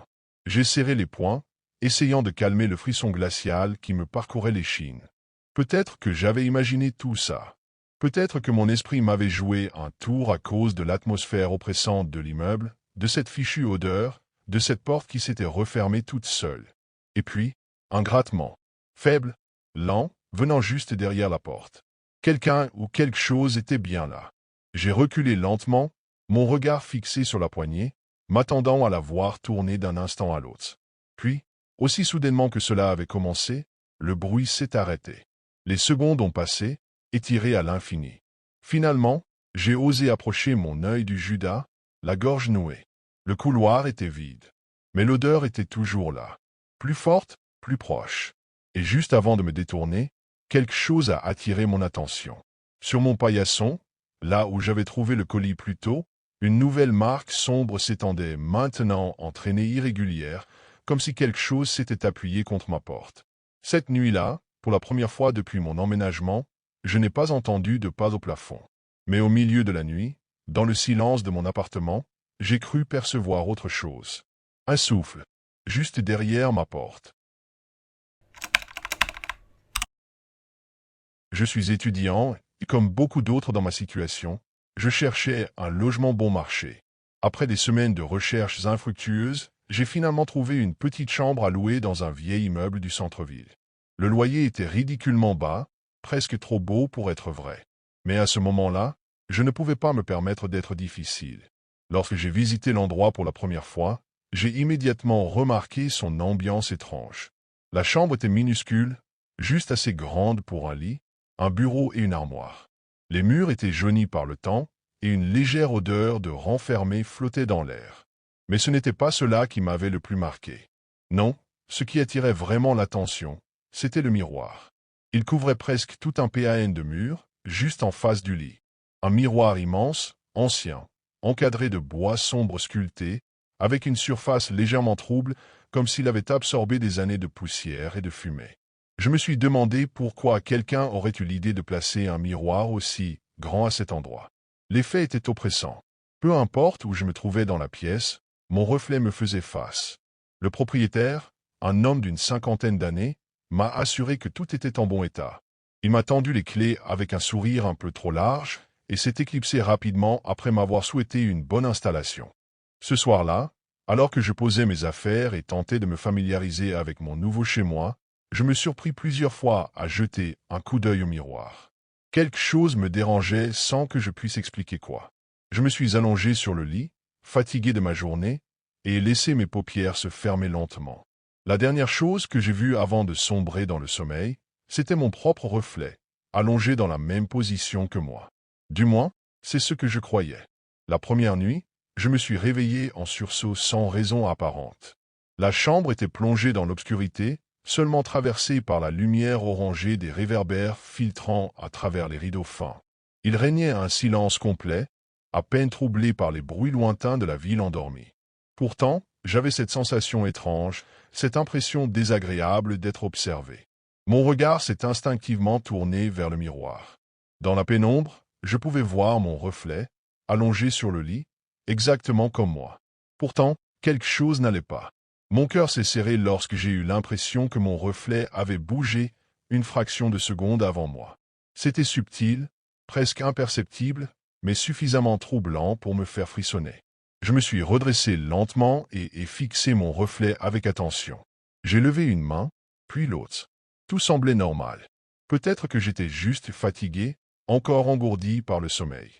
J'ai serré les poings, essayant de calmer le frisson glacial qui me parcourait l'échine. Peut-être que j'avais imaginé tout ça. Peut-être que mon esprit m'avait joué un tour à cause de l'atmosphère oppressante de l'immeuble, de cette fichue odeur, de cette porte qui s'était refermée toute seule. Et puis, un grattement, faible, lent, venant juste derrière la porte. Quelqu'un ou quelque chose était bien là. J'ai reculé lentement, mon regard fixé sur la poignée, m'attendant à la voir tourner d'un instant à l'autre. Puis, aussi soudainement que cela avait commencé, le bruit s'est arrêté. Les secondes ont passé, étirées à l'infini. Finalement, j'ai osé approcher mon œil du Judas, la gorge nouée. Le couloir était vide. Mais l'odeur était toujours là. Plus forte, plus proche. Et juste avant de me détourner, quelque chose a attiré mon attention. Sur mon paillasson, là où j'avais trouvé le colis plus tôt, une nouvelle marque sombre s'étendait maintenant en traînée irrégulière, comme si quelque chose s'était appuyé contre ma porte. Cette nuit-là, pour la première fois depuis mon emménagement, je n'ai pas entendu de pas au plafond. Mais au milieu de la nuit, dans le silence de mon appartement, j'ai cru percevoir autre chose. Un souffle, juste derrière ma porte. Je suis étudiant, et comme beaucoup d'autres dans ma situation, je cherchais un logement bon marché. Après des semaines de recherches infructueuses, j'ai finalement trouvé une petite chambre à louer dans un vieil immeuble du centre-ville. Le loyer était ridiculement bas, presque trop beau pour être vrai. Mais à ce moment-là, je ne pouvais pas me permettre d'être difficile. Lorsque j'ai visité l'endroit pour la première fois, j'ai immédiatement remarqué son ambiance étrange. La chambre était minuscule, juste assez grande pour un lit, un bureau et une armoire. Les murs étaient jaunis par le temps, et une légère odeur de renfermé flottait dans l'air. Mais ce n'était pas cela qui m'avait le plus marqué. Non, ce qui attirait vraiment l'attention, c'était le miroir. Il couvrait presque tout un PAN de mur, juste en face du lit. Un miroir immense, ancien, encadré de bois sombre sculpté, avec une surface légèrement trouble, comme s'il avait absorbé des années de poussière et de fumée. Je me suis demandé pourquoi quelqu'un aurait eu l'idée de placer un miroir aussi grand à cet endroit. L'effet était oppressant. Peu importe où je me trouvais dans la pièce, mon reflet me faisait face. Le propriétaire, un homme d'une cinquantaine d'années, m'a assuré que tout était en bon état. Il m'a tendu les clés avec un sourire un peu trop large et s'est éclipsé rapidement après m'avoir souhaité une bonne installation. Ce soir-là, alors que je posais mes affaires et tentais de me familiariser avec mon nouveau chez-moi, je me surpris plusieurs fois à jeter un coup d'œil au miroir. Quelque chose me dérangeait sans que je puisse expliquer quoi. Je me suis allongé sur le lit, fatigué de ma journée, et ai laissé mes paupières se fermer lentement. La dernière chose que j'ai vue avant de sombrer dans le sommeil, c'était mon propre reflet, allongé dans la même position que moi. Du moins, c'est ce que je croyais. La première nuit, je me suis réveillé en sursaut sans raison apparente. La chambre était plongée dans l'obscurité, seulement traversée par la lumière orangée des réverbères filtrant à travers les rideaux fins. Il régnait un silence complet, à peine troublé par les bruits lointains de la ville endormie. Pourtant, j'avais cette sensation étrange, cette impression désagréable d'être observé. Mon regard s'est instinctivement tourné vers le miroir. Dans la pénombre, je pouvais voir mon reflet, allongé sur le lit, exactement comme moi. Pourtant, quelque chose n'allait pas. Mon cœur s'est serré lorsque j'ai eu l'impression que mon reflet avait bougé une fraction de seconde avant moi. C'était subtil, presque imperceptible, mais suffisamment troublant pour me faire frissonner. Je me suis redressé lentement et ai fixé mon reflet avec attention. J'ai levé une main, puis l'autre. Tout semblait normal. Peut-être que j'étais juste fatigué, encore engourdi par le sommeil.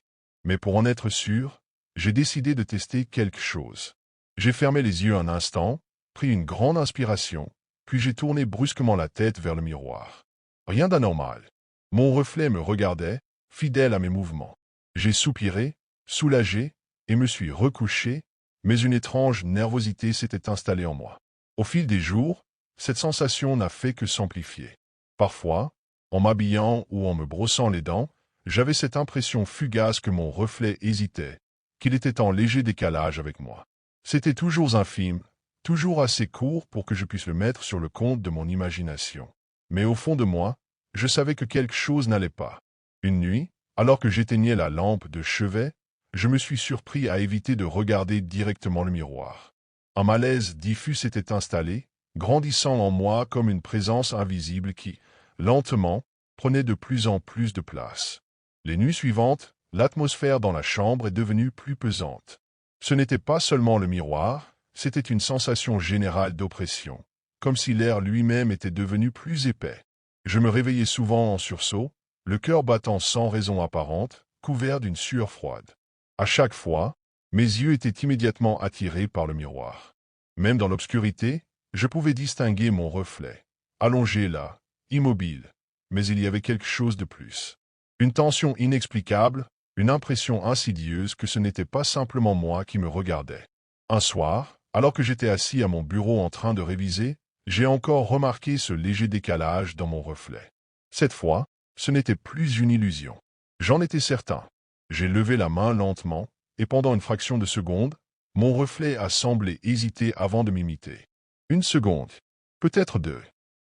Mais pour en être sûr, j'ai décidé de tester quelque chose. J'ai fermé les yeux un instant, pris une grande inspiration, puis j'ai tourné brusquement la tête vers le miroir. Rien d'anormal. Mon reflet me regardait, fidèle à mes mouvements. J'ai soupiré, soulagé, et me suis recouché, mais une étrange nervosité s'était installée en moi. Au fil des jours, cette sensation n'a fait que s'amplifier. Parfois, en m'habillant ou en me brossant les dents, j'avais cette impression fugace que mon reflet hésitait, qu'il était en léger décalage avec moi. C'était toujours infime, toujours assez court pour que je puisse le mettre sur le compte de mon imagination. Mais au fond de moi, je savais que quelque chose n'allait pas. Une nuit, alors que j'éteignais la lampe de chevet, je me suis surpris à éviter de regarder directement le miroir. Un malaise diffus s'était installé, grandissant en moi comme une présence invisible qui, lentement, prenait de plus en plus de place. Les nuits suivantes, l'atmosphère dans la chambre est devenue plus pesante. Ce n'était pas seulement le miroir, c'était une sensation générale d'oppression, comme si l'air lui-même était devenu plus épais. Je me réveillais souvent en sursaut, le cœur battant sans raison apparente, couvert d'une sueur froide. À chaque fois, mes yeux étaient immédiatement attirés par le miroir. Même dans l'obscurité, je pouvais distinguer mon reflet, allongé là, immobile. Mais il y avait quelque chose de plus. Une tension inexplicable, une impression insidieuse que ce n'était pas simplement moi qui me regardais. Un soir, alors que j'étais assis à mon bureau en train de réviser, j'ai encore remarqué ce léger décalage dans mon reflet. Cette fois, ce n'était plus une illusion. J'en étais certain. J'ai levé la main lentement, et pendant une fraction de seconde, mon reflet a semblé hésiter avant de m'imiter. Une seconde, peut-être deux.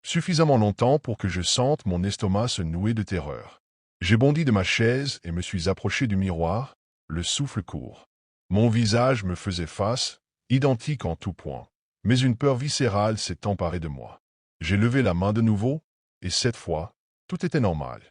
Suffisamment longtemps pour que je sente mon estomac se nouer de terreur. J'ai bondi de ma chaise et me suis approché du miroir, le souffle court. Mon visage me faisait face, identique en tout point, mais une peur viscérale s'est emparée de moi. J'ai levé la main de nouveau, et cette fois, tout était normal.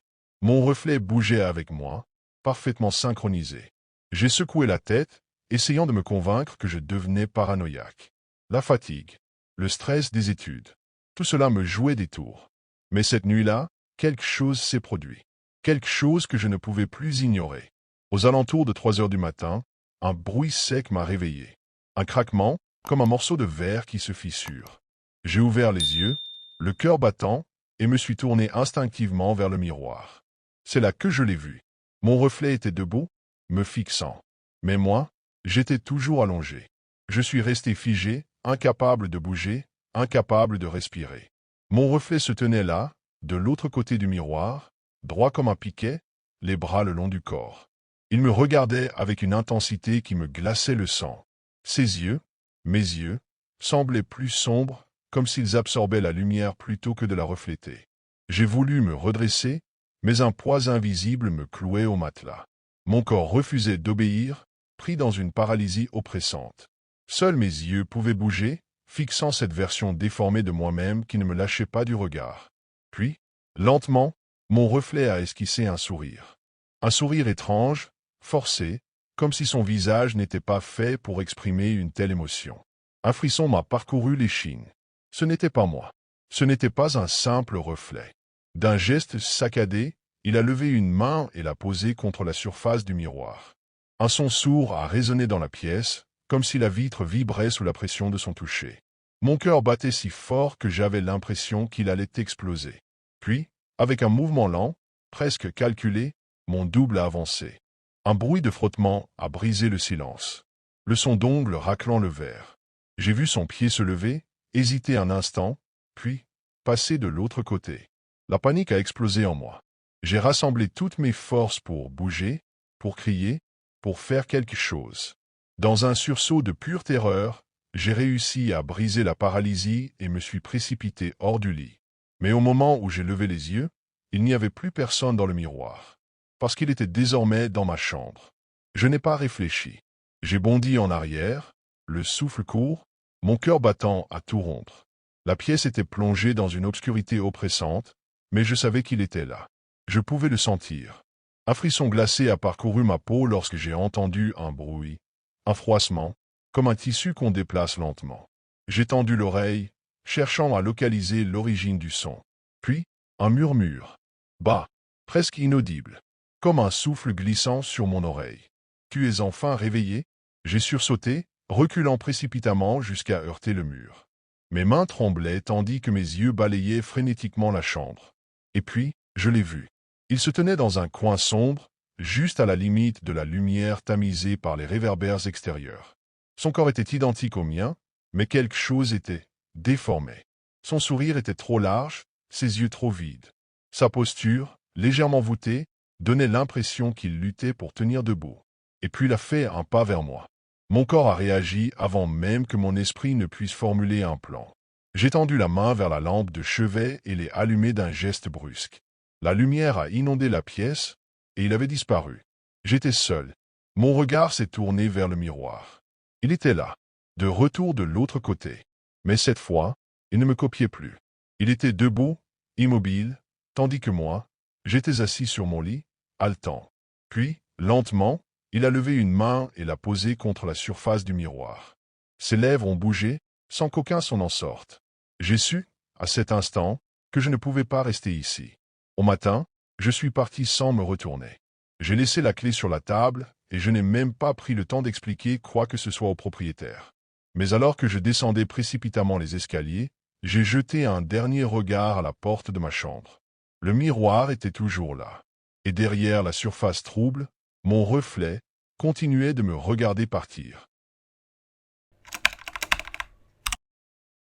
Mon reflet bougeait avec moi, parfaitement synchronisé. J'ai secoué la tête, essayant de me convaincre que je devenais paranoïaque. La fatigue, le stress des études, tout cela me jouait des tours. Mais cette nuit-là, quelque chose s'est produit. Quelque chose que je ne pouvais plus ignorer. Aux alentours de 3 heures du matin, un bruit sec m'a réveillé. Un craquement, comme un morceau de verre qui se fissure. J'ai ouvert les yeux, le cœur battant, et me suis tourné instinctivement vers le miroir. C'est là que je l'ai vu. Mon reflet était debout, me fixant. Mais moi, j'étais toujours allongé. Je suis resté figé, incapable de bouger, incapable de respirer. Mon reflet se tenait là, de l'autre côté du miroir, droit comme un piquet, les bras le long du corps. Il me regardait avec une intensité qui me glaçait le sang. Ses yeux, mes yeux, semblaient plus sombres, comme s'ils absorbaient la lumière plutôt que de la refléter. J'ai voulu me redresser, mais un poids invisible me clouait au matelas. Mon corps refusait d'obéir, pris dans une paralysie oppressante. Seuls mes yeux pouvaient bouger, fixant cette version déformée de moi-même qui ne me lâchait pas du regard. Puis, lentement, mon reflet a esquissé un sourire. Un sourire étrange, forcé, comme si son visage n'était pas fait pour exprimer une telle émotion. Un frisson m'a parcouru l'échine. Ce n'était pas moi. Ce n'était pas un simple reflet. D'un geste saccadé, il a levé une main et l'a posée contre la surface du miroir. Un son sourd a résonné dans la pièce, comme si la vitre vibrait sous la pression de son toucher. Mon cœur battait si fort que j'avais l'impression qu'il allait exploser. Puis, avec un mouvement lent, presque calculé, mon double a avancé. Un bruit de frottement a brisé le silence. Le son d'ongles raclant le verre. J'ai vu son pied se lever, hésiter un instant, puis passer de l'autre côté. La panique a explosé en moi. J'ai rassemblé toutes mes forces pour bouger, pour crier, pour faire quelque chose. Dans un sursaut de pure terreur, j'ai réussi à briser la paralysie et me suis précipité hors du lit. Mais au moment où j'ai levé les yeux, il n'y avait plus personne dans le miroir, parce qu'il était désormais dans ma chambre. Je n'ai pas réfléchi. J'ai bondi en arrière, le souffle court, mon cœur battant à tout rompre. La pièce était plongée dans une obscurité oppressante, mais je savais qu'il était là. Je pouvais le sentir. Un frisson glacé a parcouru ma peau lorsque j'ai entendu un bruit, un froissement, comme un tissu qu'on déplace lentement. J'ai tendu l'oreille, cherchant à localiser l'origine du son. Puis, un murmure, bas, presque inaudible, comme un souffle glissant sur mon oreille. « Tu es enfin réveillé ?» J'ai sursauté, reculant précipitamment jusqu'à heurter le mur. Mes mains tremblaient tandis que mes yeux balayaient frénétiquement la chambre. Et puis, je l'ai vu. Il se tenait dans un coin sombre, juste à la limite de la lumière tamisée par les réverbères extérieurs. Son corps était identique au mien, mais quelque chose était déformé. Son sourire était trop large, ses yeux trop vides. Sa posture, légèrement voûtée, donnait l'impression qu'il luttait pour tenir debout. Et puis il a fait un pas vers moi. Mon corps a réagi avant même que mon esprit ne puisse formuler un plan. J'ai tendu la main vers la lampe de chevet et l'ai allumée d'un geste brusque. La lumière a inondé la pièce, et il avait disparu. J'étais seul. Mon regard s'est tourné vers le miroir. Il était là, de retour de l'autre côté. Mais cette fois, il ne me copiait plus. Il était debout, immobile, tandis que moi, j'étais assis sur mon lit, haletant. Puis, lentement, il a levé une main et l'a posée contre la surface du miroir. Ses lèvres ont bougé, sans qu'aucun son en sorte. J'ai su, à cet instant, que je ne pouvais pas rester ici. Au matin, je suis parti sans me retourner. J'ai laissé la clé sur la table et je n'ai même pas pris le temps d'expliquer quoi que ce soit au propriétaire. Mais alors que je descendais précipitamment les escaliers, j'ai jeté un dernier regard à la porte de ma chambre. Le miroir était toujours là. Et derrière la surface trouble, mon reflet continuait de me regarder partir.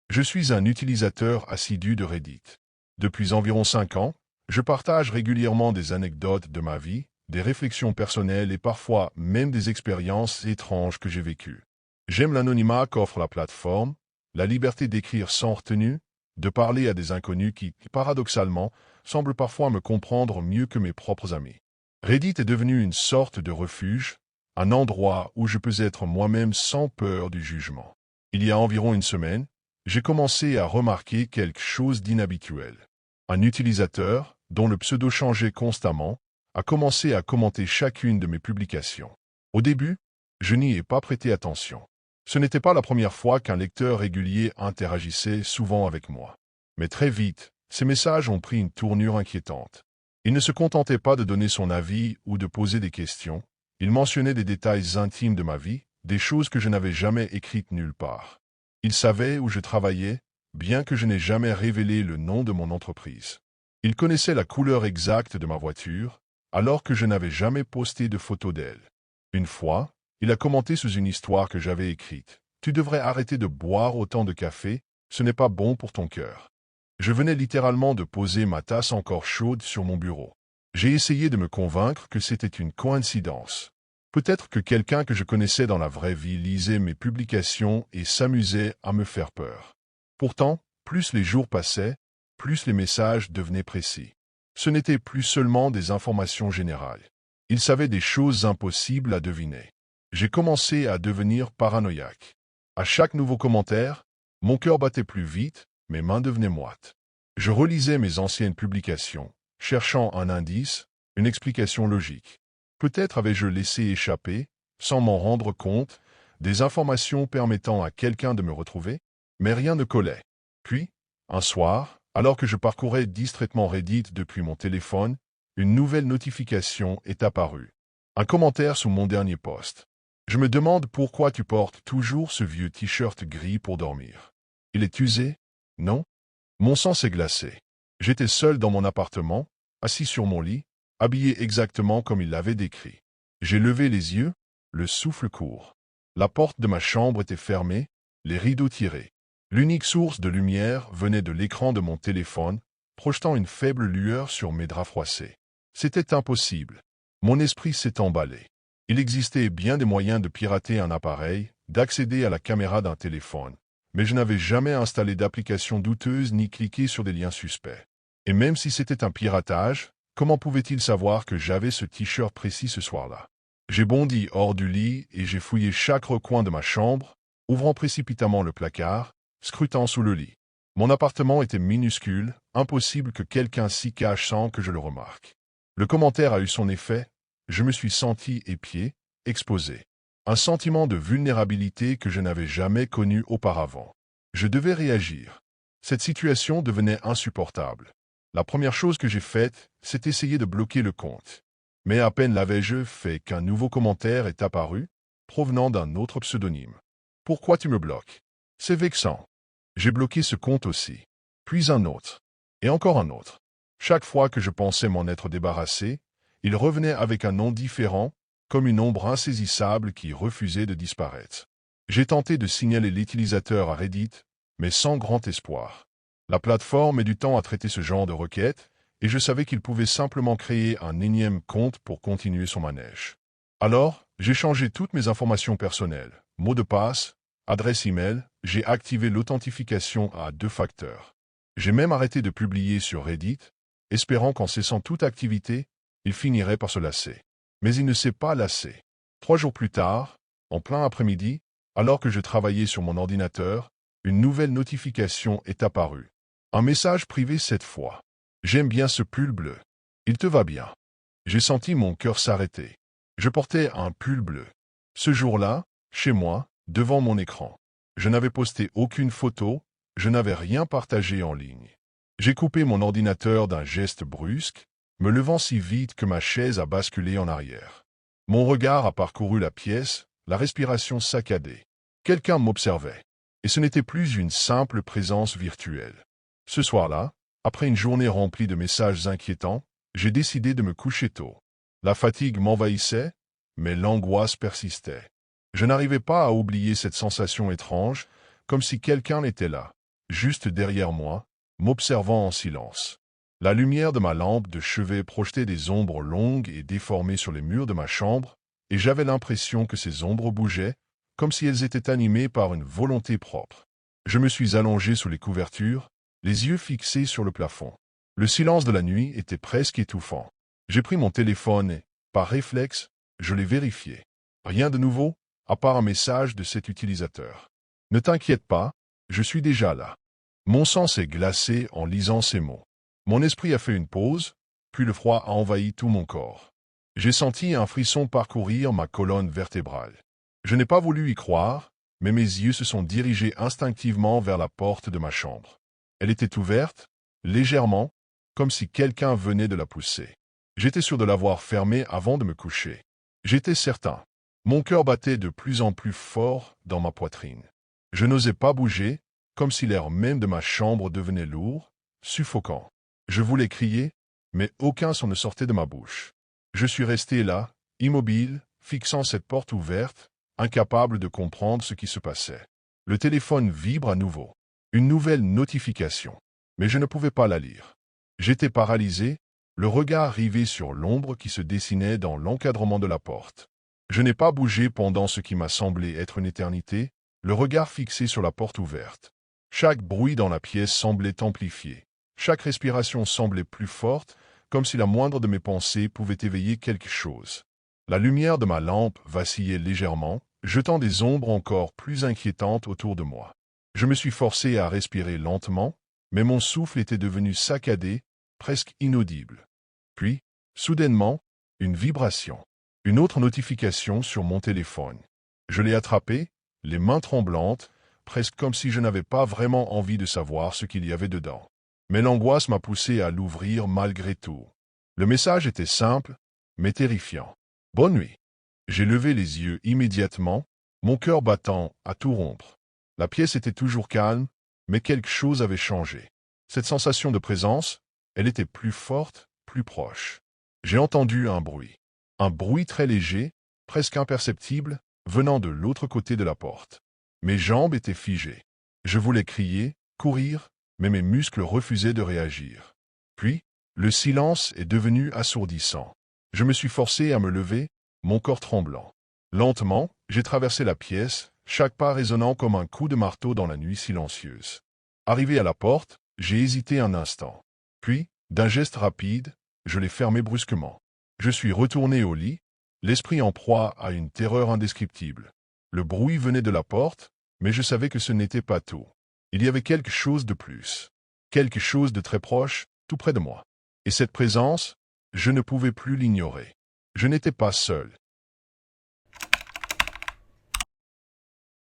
Je suis un utilisateur assidu de Reddit. Depuis environ 5 ans, je partage régulièrement des anecdotes de ma vie, des réflexions personnelles et parfois même des expériences étranges que j'ai vécues. J'aime l'anonymat qu'offre la plateforme, la liberté d'écrire sans retenue, de parler à des inconnus qui, paradoxalement, semblent parfois me comprendre mieux que mes propres amis. Reddit est devenu une sorte de refuge, un endroit où je peux être moi-même sans peur du jugement. Il y a environ une semaine, j'ai commencé à remarquer quelque chose d'inhabituel. Un utilisateur, dont le pseudo changeait constamment, a commencé à commenter chacune de mes publications. Au début, je n'y ai pas prêté attention. Ce n'était pas la première fois qu'un lecteur régulier interagissait souvent avec moi. Mais très vite, ces messages ont pris une tournure inquiétante. Il ne se contentait pas de donner son avis ou de poser des questions, il mentionnait des détails intimes de ma vie, des choses que je n'avais jamais écrites nulle part. Il savait où je travaillais, bien que je n'ai jamais révélé le nom de mon entreprise. Il connaissait la couleur exacte de ma voiture, alors que je n'avais jamais posté de photo d'elle. Une fois, il a commenté sous une histoire que j'avais écrite. « Tu devrais arrêter de boire autant de café, ce n'est pas bon pour ton cœur. » Je venais littéralement de poser ma tasse encore chaude sur mon bureau. J'ai essayé de me convaincre que c'était une coïncidence. Peut-être que quelqu'un que je connaissais dans la vraie vie lisait mes publications et s'amusait à me faire peur. Pourtant, plus les jours passaient, plus les messages devenaient précis. Ce n'étaient plus seulement des informations générales. Il savait des choses impossibles à deviner. J'ai commencé à devenir paranoïaque. À chaque nouveau commentaire, mon cœur battait plus vite, mes mains devenaient moites. Je relisais mes anciennes publications, cherchant un indice, une explication logique. Peut-être avais-je laissé échapper, sans m'en rendre compte, des informations permettant à quelqu'un de me retrouver, mais rien ne collait. Puis, un soir, alors que je parcourais distraitement Reddit depuis mon téléphone, une nouvelle notification est apparue. Un commentaire sous mon dernier post. Je me demande pourquoi tu portes toujours ce vieux t-shirt gris pour dormir. Il est usé? Non? Mon sang s'est glacé. J'étais seul dans mon appartement, assis sur mon lit, habillé exactement comme il l'avait décrit. J'ai levé les yeux, le souffle court. La porte de ma chambre était fermée, les rideaux tirés. L'unique source de lumière venait de l'écran de mon téléphone, projetant une faible lueur sur mes draps froissés. C'était impossible. Mon esprit s'est emballé. Il existait bien des moyens de pirater un appareil, d'accéder à la caméra d'un téléphone, mais je n'avais jamais installé d'application douteuse ni cliqué sur des liens suspects. Et même si c'était un piratage, comment pouvait-il savoir que j'avais ce t-shirt précis ce soir-là? J'ai bondi hors du lit et j'ai fouillé chaque recoin de ma chambre, ouvrant précipitamment le placard, scrutant sous le lit. Mon appartement était minuscule, impossible que quelqu'un s'y cache sans que je le remarque. Le commentaire a eu son effet, je me suis senti épié, exposé. Un sentiment de vulnérabilité que je n'avais jamais connu auparavant. Je devais réagir. Cette situation devenait insupportable. La première chose que j'ai faite, c'est essayer de bloquer le compte. Mais à peine l'avais-je fait qu'un nouveau commentaire est apparu, provenant d'un autre pseudonyme. « Pourquoi tu me bloques? C'est vexant. » J'ai bloqué ce compte aussi. Puis un autre. Et encore un autre. Chaque fois que je pensais m'en être débarrassé, il revenait avec un nom différent, comme une ombre insaisissable qui refusait de disparaître. J'ai tenté de signaler l'utilisateur à Reddit, mais sans grand espoir. La plateforme met du temps à traiter ce genre de requêtes, et je savais qu'il pouvait simplement créer un énième compte pour continuer son manège. Alors, j'ai changé toutes mes informations personnelles, mot de passe, adresse email, j'ai activé l'authentification à 2 facteurs. J'ai même arrêté de publier sur Reddit, espérant qu'en cessant toute activité, il finirait par se lasser. Mais il ne s'est pas lassé. 3 jours plus tard, en plein après-midi, alors que je travaillais sur mon ordinateur, une nouvelle notification est apparue. Un message privé cette fois. J'aime bien ce pull bleu. Il te va bien. J'ai senti mon cœur s'arrêter. Je portais un pull bleu. Ce jour-là, chez moi, devant mon écran. Je n'avais posté aucune photo, je n'avais rien partagé en ligne. J'ai coupé mon ordinateur d'un geste brusque, me levant si vite que ma chaise a basculé en arrière. Mon regard a parcouru la pièce, la respiration saccadée. Quelqu'un m'observait. Et ce n'était plus une simple présence virtuelle. Ce soir-là, après une journée remplie de messages inquiétants, j'ai décidé de me coucher tôt. La fatigue m'envahissait, mais l'angoisse persistait. Je n'arrivais pas à oublier cette sensation étrange, comme si quelqu'un était là, juste derrière moi, m'observant en silence. La lumière de ma lampe de chevet projetait des ombres longues et déformées sur les murs de ma chambre, et j'avais l'impression que ces ombres bougeaient, comme si elles étaient animées par une volonté propre. Je me suis allongé sous les couvertures, les yeux fixés sur le plafond. Le silence de la nuit était presque étouffant. J'ai pris mon téléphone et, par réflexe, je l'ai vérifié. Rien de nouveau, à part un message de cet utilisateur. Ne t'inquiète pas, je suis déjà là. Mon sang s'est glacé en lisant ces mots. Mon esprit a fait une pause, puis le froid a envahi tout mon corps. J'ai senti un frisson parcourir ma colonne vertébrale. Je n'ai pas voulu y croire, mais mes yeux se sont dirigés instinctivement vers la porte de ma chambre. Elle était ouverte, légèrement, comme si quelqu'un venait de la pousser. J'étais sûr de l'avoir fermée avant de me coucher. J'étais certain. Mon cœur battait de plus en plus fort dans ma poitrine. Je n'osais pas bouger, comme si l'air même de ma chambre devenait lourd, suffocant. Je voulais crier, mais aucun son ne sortait de ma bouche. Je suis resté là, immobile, fixant cette porte ouverte, incapable de comprendre ce qui se passait. Le téléphone vibre à nouveau. Une nouvelle notification. Mais je ne pouvais pas la lire. J'étais paralysé, le regard rivé sur l'ombre qui se dessinait dans l'encadrement de la porte. Je n'ai pas bougé pendant ce qui m'a semblé être une éternité, le regard fixé sur la porte ouverte. Chaque bruit dans la pièce semblait amplifié. Chaque respiration semblait plus forte, comme si la moindre de mes pensées pouvait éveiller quelque chose. La lumière de ma lampe vacillait légèrement, jetant des ombres encore plus inquiétantes autour de moi. Je me suis forcé à respirer lentement, mais mon souffle était devenu saccadé, presque inaudible. Puis, soudainement, une vibration. Une autre notification sur mon téléphone. Je l'ai attrapé, les mains tremblantes, presque comme si je n'avais pas vraiment envie de savoir ce qu'il y avait dedans. Mais l'angoisse m'a poussé à l'ouvrir malgré tout. Le message était simple, mais terrifiant. Bonne nuit. J'ai levé les yeux immédiatement, mon cœur battant à tout rompre. La pièce était toujours calme, mais quelque chose avait changé. Cette sensation de présence, elle était plus forte, plus proche. J'ai entendu un bruit très léger, presque imperceptible, venant de l'autre côté de la porte. Mes jambes étaient figées. Je voulais crier, courir, mais mes muscles refusaient de réagir. Puis, le silence est devenu assourdissant. Je me suis forcé à me lever, mon corps tremblant. Lentement, j'ai traversé la pièce, chaque pas résonnant comme un coup de marteau dans la nuit silencieuse. Arrivé à la porte, j'ai hésité un instant. Puis, d'un geste rapide, je l'ai fermée brusquement. Je suis retourné au lit, l'esprit en proie à une terreur indescriptible. Le bruit venait de la porte, mais je savais que ce n'était pas tout. Il y avait quelque chose de plus. Quelque chose de très proche, tout près de moi. Et cette présence, je ne pouvais plus l'ignorer. Je n'étais pas seul.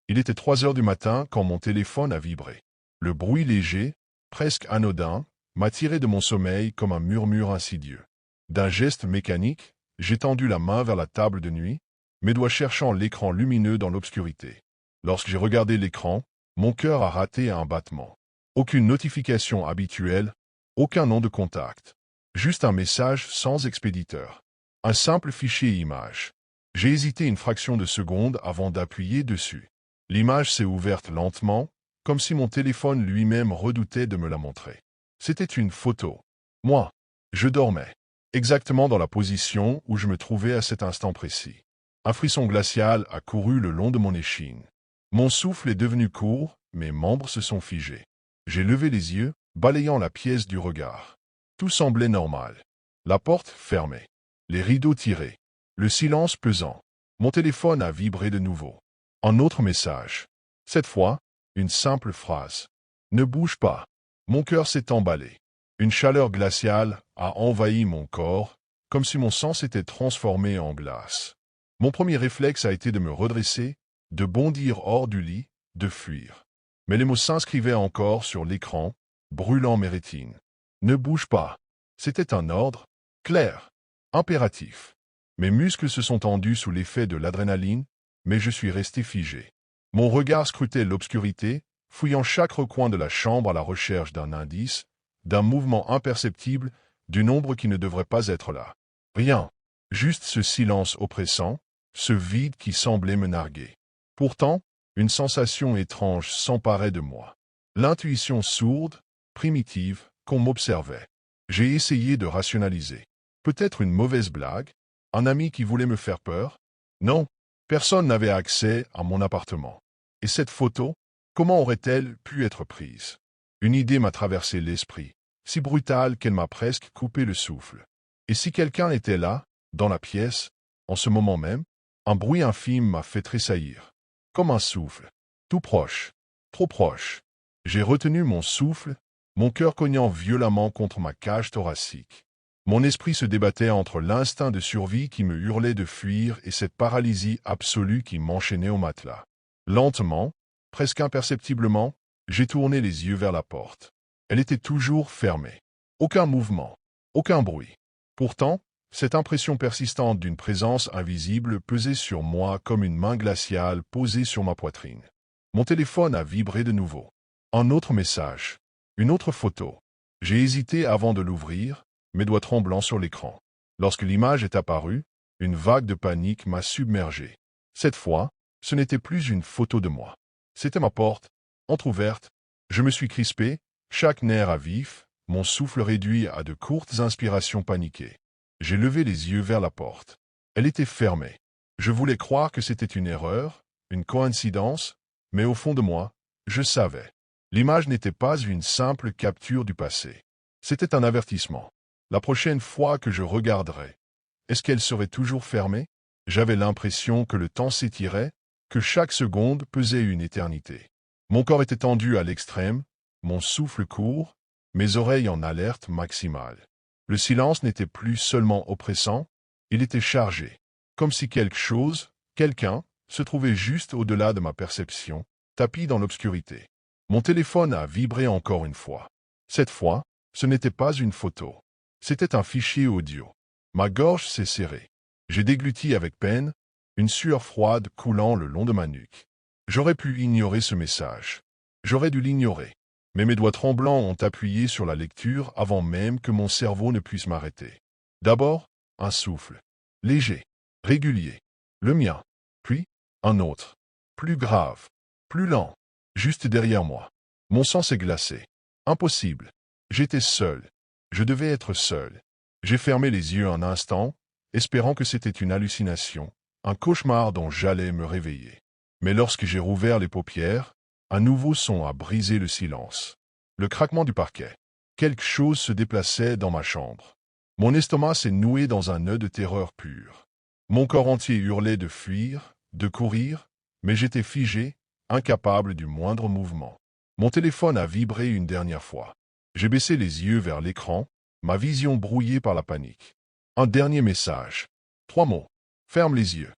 Il était 3 heures du matin quand mon téléphone a vibré. Le bruit léger, presque anodin, m'a tiré de mon sommeil comme un murmure insidieux. D'un geste mécanique, j'ai tendu la main vers la table de nuit, mes doigts cherchant l'écran lumineux dans l'obscurité. Lorsque j'ai regardé l'écran, mon cœur a raté un battement. Aucune notification habituelle, Aucun nom de contact. Juste un message sans expéditeur. Un simple fichier image. J'ai hésité une fraction de seconde avant d'appuyer dessus. L'image s'est ouverte lentement, comme si mon téléphone lui-même redoutait de me la montrer. C'était une photo. Moi, je dormais. Exactement dans la position où je me trouvais à cet instant précis. Un frisson glacial a couru le long de mon échine. Mon souffle est devenu court, mes membres se sont figés. J'ai levé les yeux, balayant la pièce du regard. Tout semblait normal. La porte fermée. Les rideaux tirés. Le silence pesant. Mon téléphone a vibré de nouveau. Un autre message. Cette fois, une simple phrase. Ne bouge pas. Mon cœur s'est emballé. Une chaleur glaciale a envahi mon corps, comme si mon sang s'était transformé en glace. Mon premier réflexe a été de me redresser, de bondir hors du lit, de fuir. Mais les mots s'inscrivaient encore sur l'écran, brûlant mes rétines. Ne bouge pas. C'était un ordre, clair, impératif. Mes muscles se sont tendus sous l'effet de l'adrénaline, mais je suis resté figé. Mon regard scrutait l'obscurité, fouillant chaque recoin de la chambre à la recherche d'un indice, d'un mouvement imperceptible, d'une ombre qui ne devrait pas être là. Rien. Juste ce silence oppressant, ce vide qui semblait me narguer. Pourtant, une sensation étrange s'emparait de moi. L'intuition sourde, primitive, qu'on m'observait. J'ai essayé de rationaliser. Peut-être une mauvaise blague? Un ami qui voulait me faire peur? Non, personne n'avait accès à mon appartement. Et cette photo, comment aurait-elle pu être prise? Une idée m'a traversé l'esprit, si brutale qu'elle m'a presque coupé le souffle. Et si quelqu'un était là, dans la pièce, en ce moment même? Un bruit infime m'a fait tressaillir. Comme un souffle. Tout proche. Trop proche. J'ai retenu mon souffle, mon cœur cognant violemment contre ma cage thoracique. Mon esprit se débattait entre l'instinct de survie qui me hurlait de fuir et cette paralysie absolue qui m'enchaînait au matelas. Lentement, presque imperceptiblement, j'ai tourné les yeux vers la porte. Elle était toujours fermée. Aucun mouvement. Aucun bruit. Pourtant, cette impression persistante d'une présence invisible pesait sur moi comme une main glaciale posée sur ma poitrine. Mon téléphone a vibré de nouveau. Un autre message. Une autre photo. J'ai hésité avant de l'ouvrir, mes doigts tremblants sur l'écran. Lorsque l'image est apparue, une vague de panique m'a submergé. Cette fois, ce n'était plus une photo de moi. C'était ma porte, entr'ouverte. Je me suis crispé, chaque nerf à vif, mon souffle réduit à de courtes inspirations paniquées. J'ai levé les yeux vers la porte. Elle était fermée. Je voulais croire que c'était une erreur, une coïncidence, mais au fond de moi, je savais. L'image n'était pas une simple capture du passé. C'était un avertissement. La prochaine fois que je regarderais, est-ce qu'elle serait toujours fermée? J'avais l'impression que le temps s'étirait, que chaque seconde pesait une éternité. Mon corps était tendu à l'extrême, mon souffle court, mes oreilles en alerte maximale. Le silence n'était plus seulement oppressant, il était chargé, comme si quelque chose, quelqu'un, se trouvait juste au-delà de ma perception, tapi dans l'obscurité. Mon téléphone a vibré encore une fois. Cette fois, ce n'était pas une photo. C'était un fichier audio. Ma gorge s'est serrée. J'ai dégluti avec peine, une sueur froide coulant le long de ma nuque. J'aurais pu ignorer ce message. J'aurais dû l'ignorer. Mais mes doigts tremblants ont appuyé sur la lecture avant même que mon cerveau ne puisse m'arrêter. D'abord, un souffle. Léger, régulier. Le mien. Puis, un autre. Plus grave. Plus lent. Juste derrière moi. Mon sang s'est glacé. Impossible. J'étais seul. Je devais être seul. J'ai fermé les yeux un instant, espérant que c'était une hallucination, un cauchemar dont j'allais me réveiller. Mais lorsque j'ai rouvert les paupières, un nouveau son a brisé le silence. Le craquement du parquet. Quelque chose se déplaçait dans ma chambre. Mon estomac s'est noué dans un nœud de terreur pure. Mon corps entier hurlait de fuir, de courir, mais j'étais figé, incapable du moindre mouvement. Mon téléphone a vibré une dernière fois. J'ai baissé les yeux vers l'écran, ma vision brouillée par la panique. Un dernier message. 3 mots. Ferme les yeux.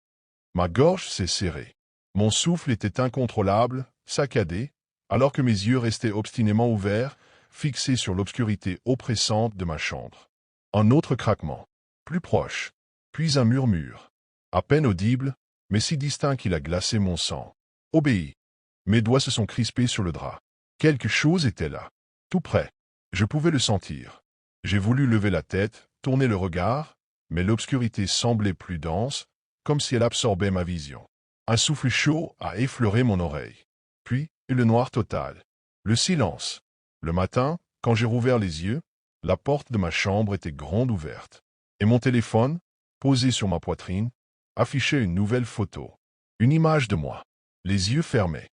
Ma gorge s'est serrée. Mon souffle était incontrôlable, saccadé, alors que mes yeux restaient obstinément ouverts, fixés sur l'obscurité oppressante de ma chambre. Un autre craquement. Plus proche. Puis un murmure. À peine audible, mais si distinct qu'il a glacé mon sang. Obéis. Mes doigts se sont crispés sur le drap. Quelque chose était là. Tout près. Je pouvais le sentir. J'ai voulu lever la tête, tourner le regard, mais l'obscurité semblait plus dense, comme si elle absorbait ma vision. Un souffle chaud a effleuré mon oreille. Puis, le noir total. Le silence. Le matin, quand j'ai rouvert les yeux, la porte de ma chambre était grande ouverte. Et mon téléphone, posé sur ma poitrine, affichait une nouvelle photo. Une image de moi, les yeux fermés,